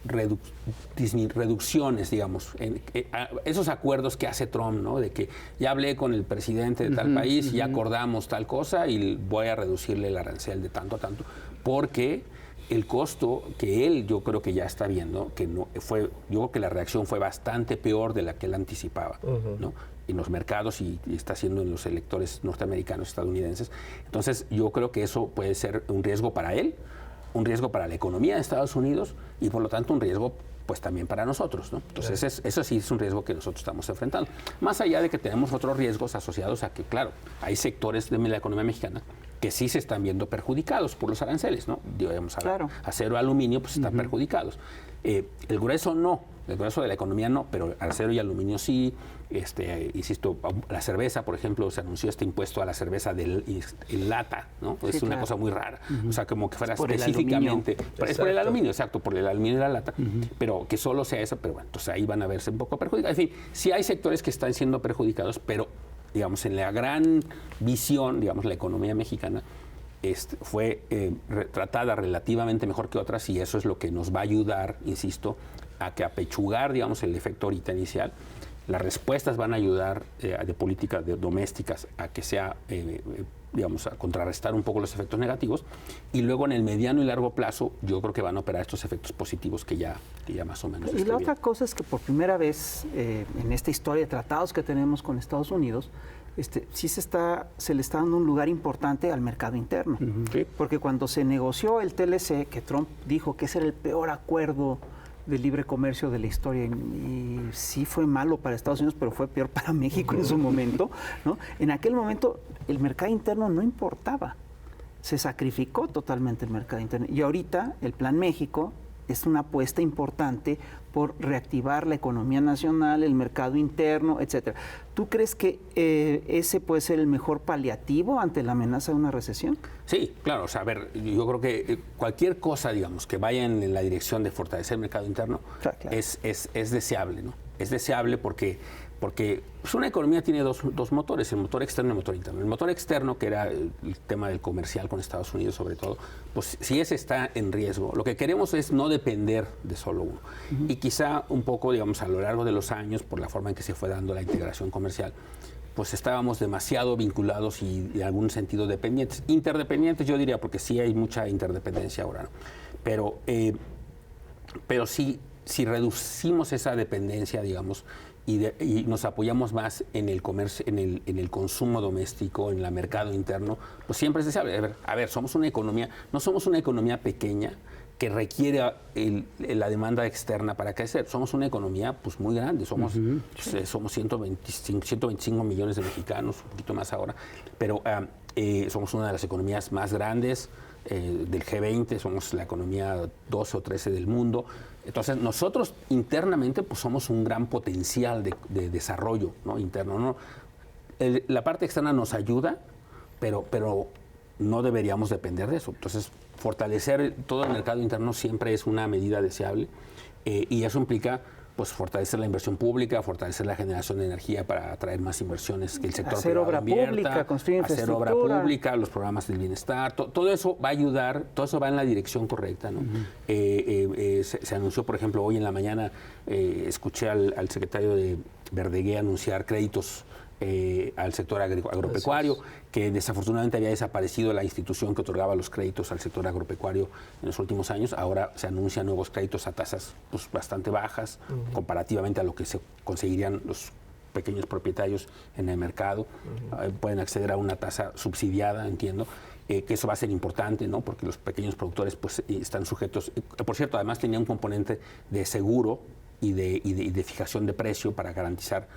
reducciones, digamos, esos acuerdos que hace Trump, ¿no? De que ya hablé con el presidente de tal país y ya acordamos tal cosa y voy a reducirle el arancel de tanto a tanto, porque el costo que él, yo creo que ya está viendo, yo creo que la reacción fue bastante peor de la que él anticipaba, ¿no? En los mercados y está haciendo en los electores norteamericanos, estadounidenses. Entonces, yo creo que eso puede ser un riesgo para él, un riesgo para la economía de Estados Unidos y, por lo tanto, un riesgo pues también para nosotros, ¿no? Entonces, eso sí es un riesgo que nosotros estamos enfrentando. Más allá de que tenemos otros riesgos asociados a que, claro, hay sectores de la economía mexicana que sí se están viendo perjudicados por los aranceles, ¿no? Digamos, acero, aluminio, pues están perjudicados. El grueso no, el grueso de la economía no, pero acero y aluminio sí. Insisto, la cerveza, por ejemplo, se anunció este impuesto a la cerveza en lata, ¿no? Sí, es una cosa muy rara. O sea, como que fuera específicamente. Es por el aluminio, exacto, por el aluminio y la lata. Pero que solo sea eso, pero bueno, entonces ahí van a verse un poco perjudicados. En fin, sí hay sectores que están siendo perjudicados, pero, digamos, en la gran visión, digamos, la economía mexicana fue tratada relativamente mejor que otras y eso es lo que nos va a ayudar, insisto, a que apechugar, digamos, el efecto ahorita inicial. Las respuestas van a ayudar de políticas domésticas a que sea, digamos, a contrarrestar un poco los efectos negativos. Y luego en el mediano y largo plazo, yo creo que van a operar estos efectos positivos que ya más o menos. Y la otra cosa es que por primera vez en esta historia de tratados que tenemos con Estados Unidos, sí se le está dando un lugar importante al mercado interno. Porque cuando se negoció el TLC, que Trump dijo que ese era el peor acuerdo de libre comercio de la historia y sí fue malo para Estados Unidos, pero fue peor para México en su momento, ¿no? En aquel momento el mercado interno no importaba, se sacrificó totalmente el mercado interno y ahorita el Plan México es una apuesta importante por reactivar la economía nacional, el mercado interno, etcétera. ¿Tú crees que ese puede ser el mejor paliativo ante la amenaza de una recesión? Sí, claro. O sea, a ver, yo creo que cualquier cosa, digamos, que vaya en la dirección de fortalecer el mercado interno Claro. es deseable, ¿no? Es deseable porque pues una economía tiene dos motores, el motor externo y el motor interno. El motor externo, que era el tema del comercial con Estados Unidos sobre todo, pues si ese está en riesgo, lo que queremos es no depender de solo uno. Y quizá un poco, digamos, a lo largo de los años, por la forma en que se fue dando la integración comercial, pues estábamos demasiado vinculados y en algún sentido dependientes. Interdependientes yo diría, porque sí hay mucha interdependencia ahora, ¿no? Pero si reducimos esa dependencia, digamos, y nos apoyamos más en el comercio, en el consumo doméstico, en el mercado interno, pues siempre es deseable. A ver, somos una economía, no somos una economía pequeña que requiere la demanda externa para crecer. Somos una economía pues muy grande, somos 125 millones de mexicanos, un poquito más ahora, pero somos una de las economías más grandes del G20, somos la economía 12 o 13 del mundo. Entonces, nosotros internamente pues somos un gran potencial de desarrollo, ¿no? Interno, ¿no? La parte externa nos ayuda, pero no deberíamos depender de eso. Entonces, fortalecer todo el mercado interno siempre es una medida deseable y eso implica pues fortalecer la inversión pública, fortalecer la generación de energía para atraer más inversiones, que el sector hacer privado obra invierta, pública, construir hacer obra infraestructura. pública, los programas del bienestar, todo eso va a ayudar, todo eso va en la dirección correcta, ¿no? Se anunció, por ejemplo, hoy en la mañana escuché al secretario de Verdeguer anunciar créditos al sector agropecuario, que desafortunadamente había desaparecido la institución que otorgaba los créditos al sector agropecuario en los últimos años. Ahora se anuncian nuevos créditos a tasas pues, bastante bajas comparativamente a lo que se conseguirían los pequeños propietarios en el mercado. Pueden acceder a una tasa subsidiada, entiendo. Que eso va a ser importante, ¿no? Porque los pequeños productores pues, están sujetos. Por cierto, además tenía un componente de seguro y de fijación de precio para garantizar,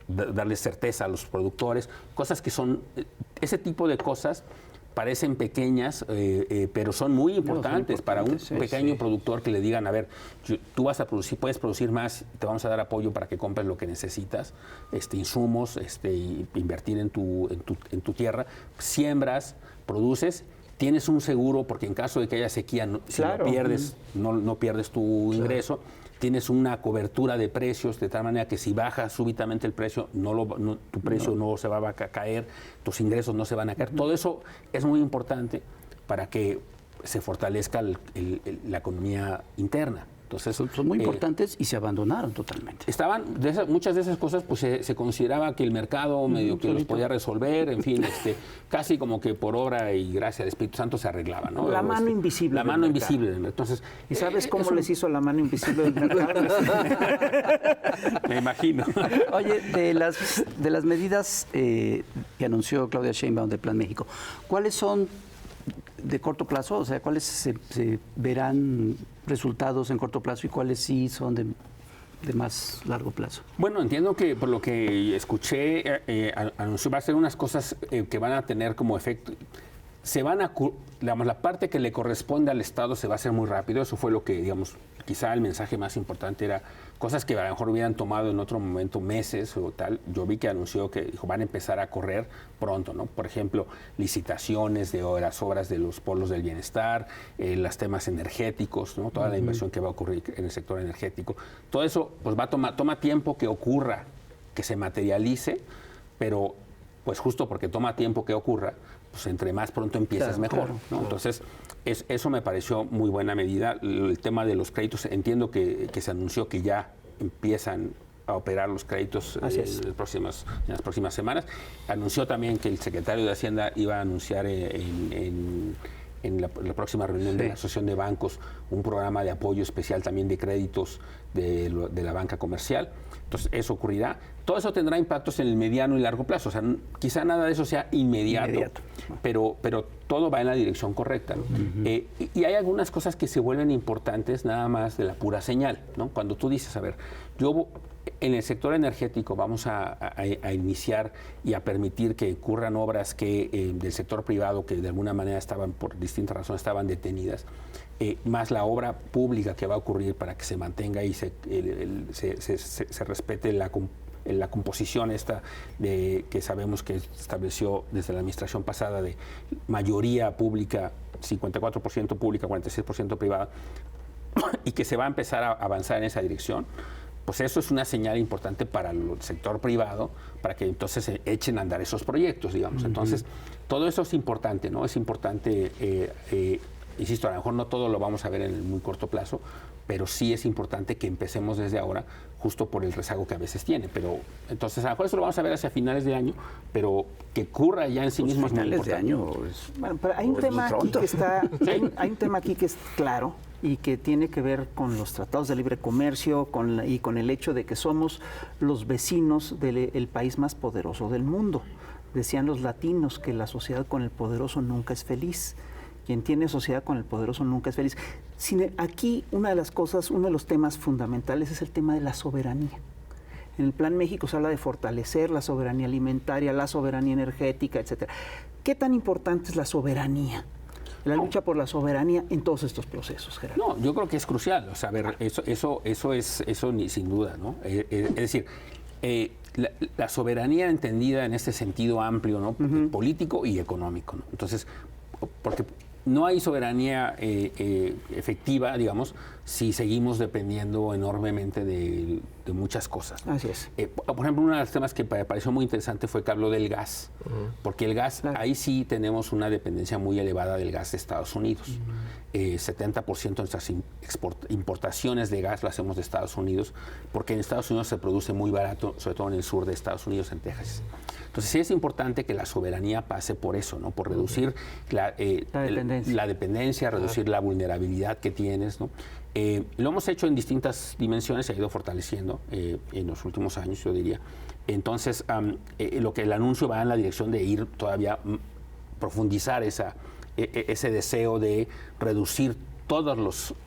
darle certeza a los productores, cosas que son, ese tipo de cosas parecen pequeñas, pero son muy importantes para un pequeño productor que le digan, a ver, tú vas a producir, puedes producir más, te vamos a dar apoyo para que compres lo que necesitas, insumos, y invertir en tu tierra, siembras, produces, tienes un seguro porque en caso de que haya sequía, si lo pierdes, no pierdes tu ingreso. Tienes una cobertura de precios de tal manera que si baja súbitamente el precio, tu precio no se va a caer, tus ingresos no se van a caer. Todo eso es muy importante para que se fortalezca la economía interna. Entonces, son muy importantes y se abandonaron totalmente. Muchas de esas cosas pues se consideraba que el mercado medio que los podía resolver, en fin, casi como que por obra y gracia del Espíritu Santo se arreglaba, ¿no? La mano invisible. La mano invisible. Entonces, ¿y sabes cómo les hizo la mano invisible del mercado? Me imagino. Oye, de las medidas que anunció Claudia Sheinbaum del Plan México, ¿cuáles son de corto plazo? O sea, ¿cuáles se verán resultados en corto plazo y cuáles sí son de más largo plazo? Bueno, entiendo que por lo que escuché, anunció, va a ser unas cosas que van a tener como efecto. Digamos, la parte que le corresponde al Estado se va a hacer muy rápido. Eso fue lo que, digamos, quizá el mensaje más importante era cosas que a lo mejor hubieran tomado en otro momento meses o tal. Yo vi que anunció que dijo, van a empezar a correr pronto, ¿no? Por ejemplo, licitaciones de las obras de los polos del bienestar, los temas energéticos, ¿no? Toda la inversión que va a ocurrir en el sector energético. Todo eso pues toma tiempo que ocurra, que se materialice, pero pues justo porque toma tiempo que ocurra, pues entre más pronto empiezas mejor, ¿no? Entonces, eso me pareció muy buena medida. El tema de los créditos, entiendo que se anunció que ya empiezan a operar los créditos en las próximas semanas. Anunció también que el secretario de Hacienda iba a anunciar en en la próxima reunión de la Asociación de Bancos un programa de apoyo especial también de créditos de la banca comercial. Entonces, eso ocurrirá. Todo eso tendrá impactos en el mediano y largo plazo. O sea, quizá nada de eso sea inmediato. Pero todo va en la dirección correcta, ¿no? Y hay algunas cosas que se vuelven importantes nada más de la pura señal, ¿no? Cuando tú dices, a ver, en el sector energético vamos a iniciar y a permitir que ocurran obras del sector privado que de alguna manera por distintas razones estaban detenidas, más la obra pública que va a ocurrir para que se mantenga y se respete la composición esta que sabemos que estableció desde la administración pasada de mayoría pública, 54% pública, 46% privada, y que se va a empezar a avanzar en esa dirección. Pues eso es una señal importante para el sector privado, para que entonces se echen a andar esos proyectos, digamos. Entonces, todo eso es importante, ¿no? Es importante, insisto, a lo mejor no todo lo vamos a ver en el muy corto plazo, pero sí es importante que empecemos desde ahora, justo por el rezago que a veces tiene. Pero entonces, a lo mejor eso lo vamos a ver hacia finales de año, pero que ocurra ya en sí mismo es muy importante. Finales de año. Bueno, pero hay un tema aquí que está, hay un tema aquí que es claro y que tiene que ver con los tratados de libre comercio y con el hecho de que somos los vecinos del país más poderoso del mundo. Decían los latinos que la sociedad con el poderoso nunca es feliz. Quien tiene sociedad con el poderoso nunca es feliz. Aquí uno de los temas fundamentales es el tema de la soberanía. En el Plan México se habla de fortalecer la soberanía alimentaria, la soberanía energética, etcétera. ¿Qué tan importante es la soberanía? La lucha por la soberanía en todos estos procesos, Gerardo. No, yo creo que es crucial. O sea, a ver, eso sin duda, ¿no? Es decir, la soberanía entendida en este sentido amplio, ¿no? Político y económico, ¿no? Entonces, porque no hay soberanía efectiva, digamos, si seguimos dependiendo enormemente de muchas cosas. Así es. Por ejemplo, uno de los temas que me pareció muy interesante fue que habló del gas, porque el gas, ahí sí tenemos una dependencia muy elevada del gas de Estados Unidos. 70% de nuestras importaciones de gas las hacemos de Estados Unidos, porque en Estados Unidos se produce muy barato, sobre todo en el sur de Estados Unidos, en Texas. Entonces sí es importante que la soberanía pase por eso, ¿no? Por reducir la dependencia, reducir la vulnerabilidad que tienes, ¿no? Lo hemos hecho en distintas dimensiones, se ha ido fortaleciendo en los últimos años, yo diría. Entonces, lo que el anuncio va en la dirección de ir todavía profundizar ese deseo de reducir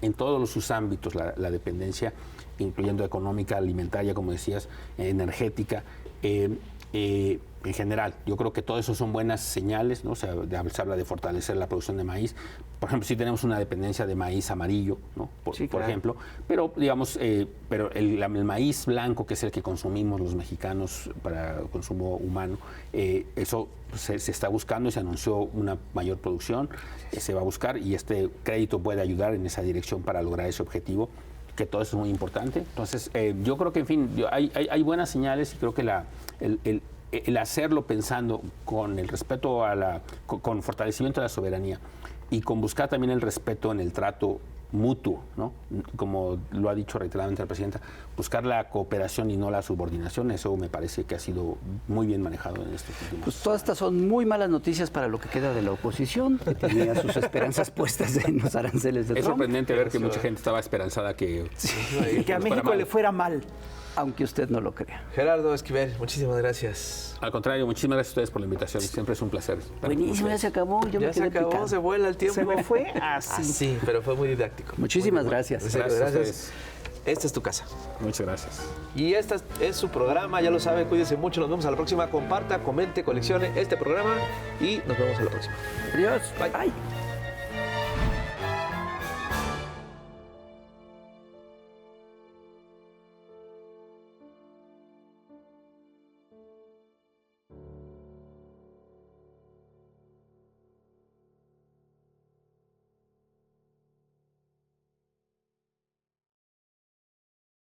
en todos sus ámbitos la dependencia, incluyendo económica, alimentaria, como decías, energética, en general. Yo creo que todo eso son buenas señales, ¿no? O sea, se habla de fortalecer la producción de maíz. Por ejemplo, sí tenemos una dependencia de maíz amarillo, ¿no? Por ejemplo, pero digamos, el maíz blanco, que es el que consumimos los mexicanos para consumo humano, eso se está buscando y se anunció una mayor producción, se va a buscar y este crédito puede ayudar en esa dirección para lograr ese objetivo, que todo eso es muy importante. Entonces, yo creo que, en fin, hay buenas señales y creo que el hacerlo pensando con el respeto con fortalecimiento de la soberanía y con buscar también el respeto en el trato mutuo, ¿no? Como lo ha dicho reiteradamente la presidenta, buscar la cooperación y no la subordinación, eso me parece que ha sido muy bien manejado en estos últimos años. Pues todas estas son muy malas noticias para lo que queda de la oposición, que tenía sus esperanzas puestas en los aranceles de Trump. Es sorprendente ver que mucha gente estaba esperanzada que a México le fuera mal. Aunque usted no lo crea. Gerardo Esquivel, muchísimas gracias. Al contrario, muchísimas gracias a ustedes por la invitación. Siempre es un placer. Buenísimo, ya se acabó. Yo ya me quedé se acabó, picado. se vuela el tiempo. Se me fue así. Sí, pero fue muy didáctico. Muchísimas gracias. En serio, gracias. Esta es tu casa. Muchas gracias. Y este es su programa, ya lo sabe, cuídense mucho. Nos vemos a la próxima. Comparta, comente, coleccione este programa y nos vemos a la próxima. Adiós. Bye. Bye.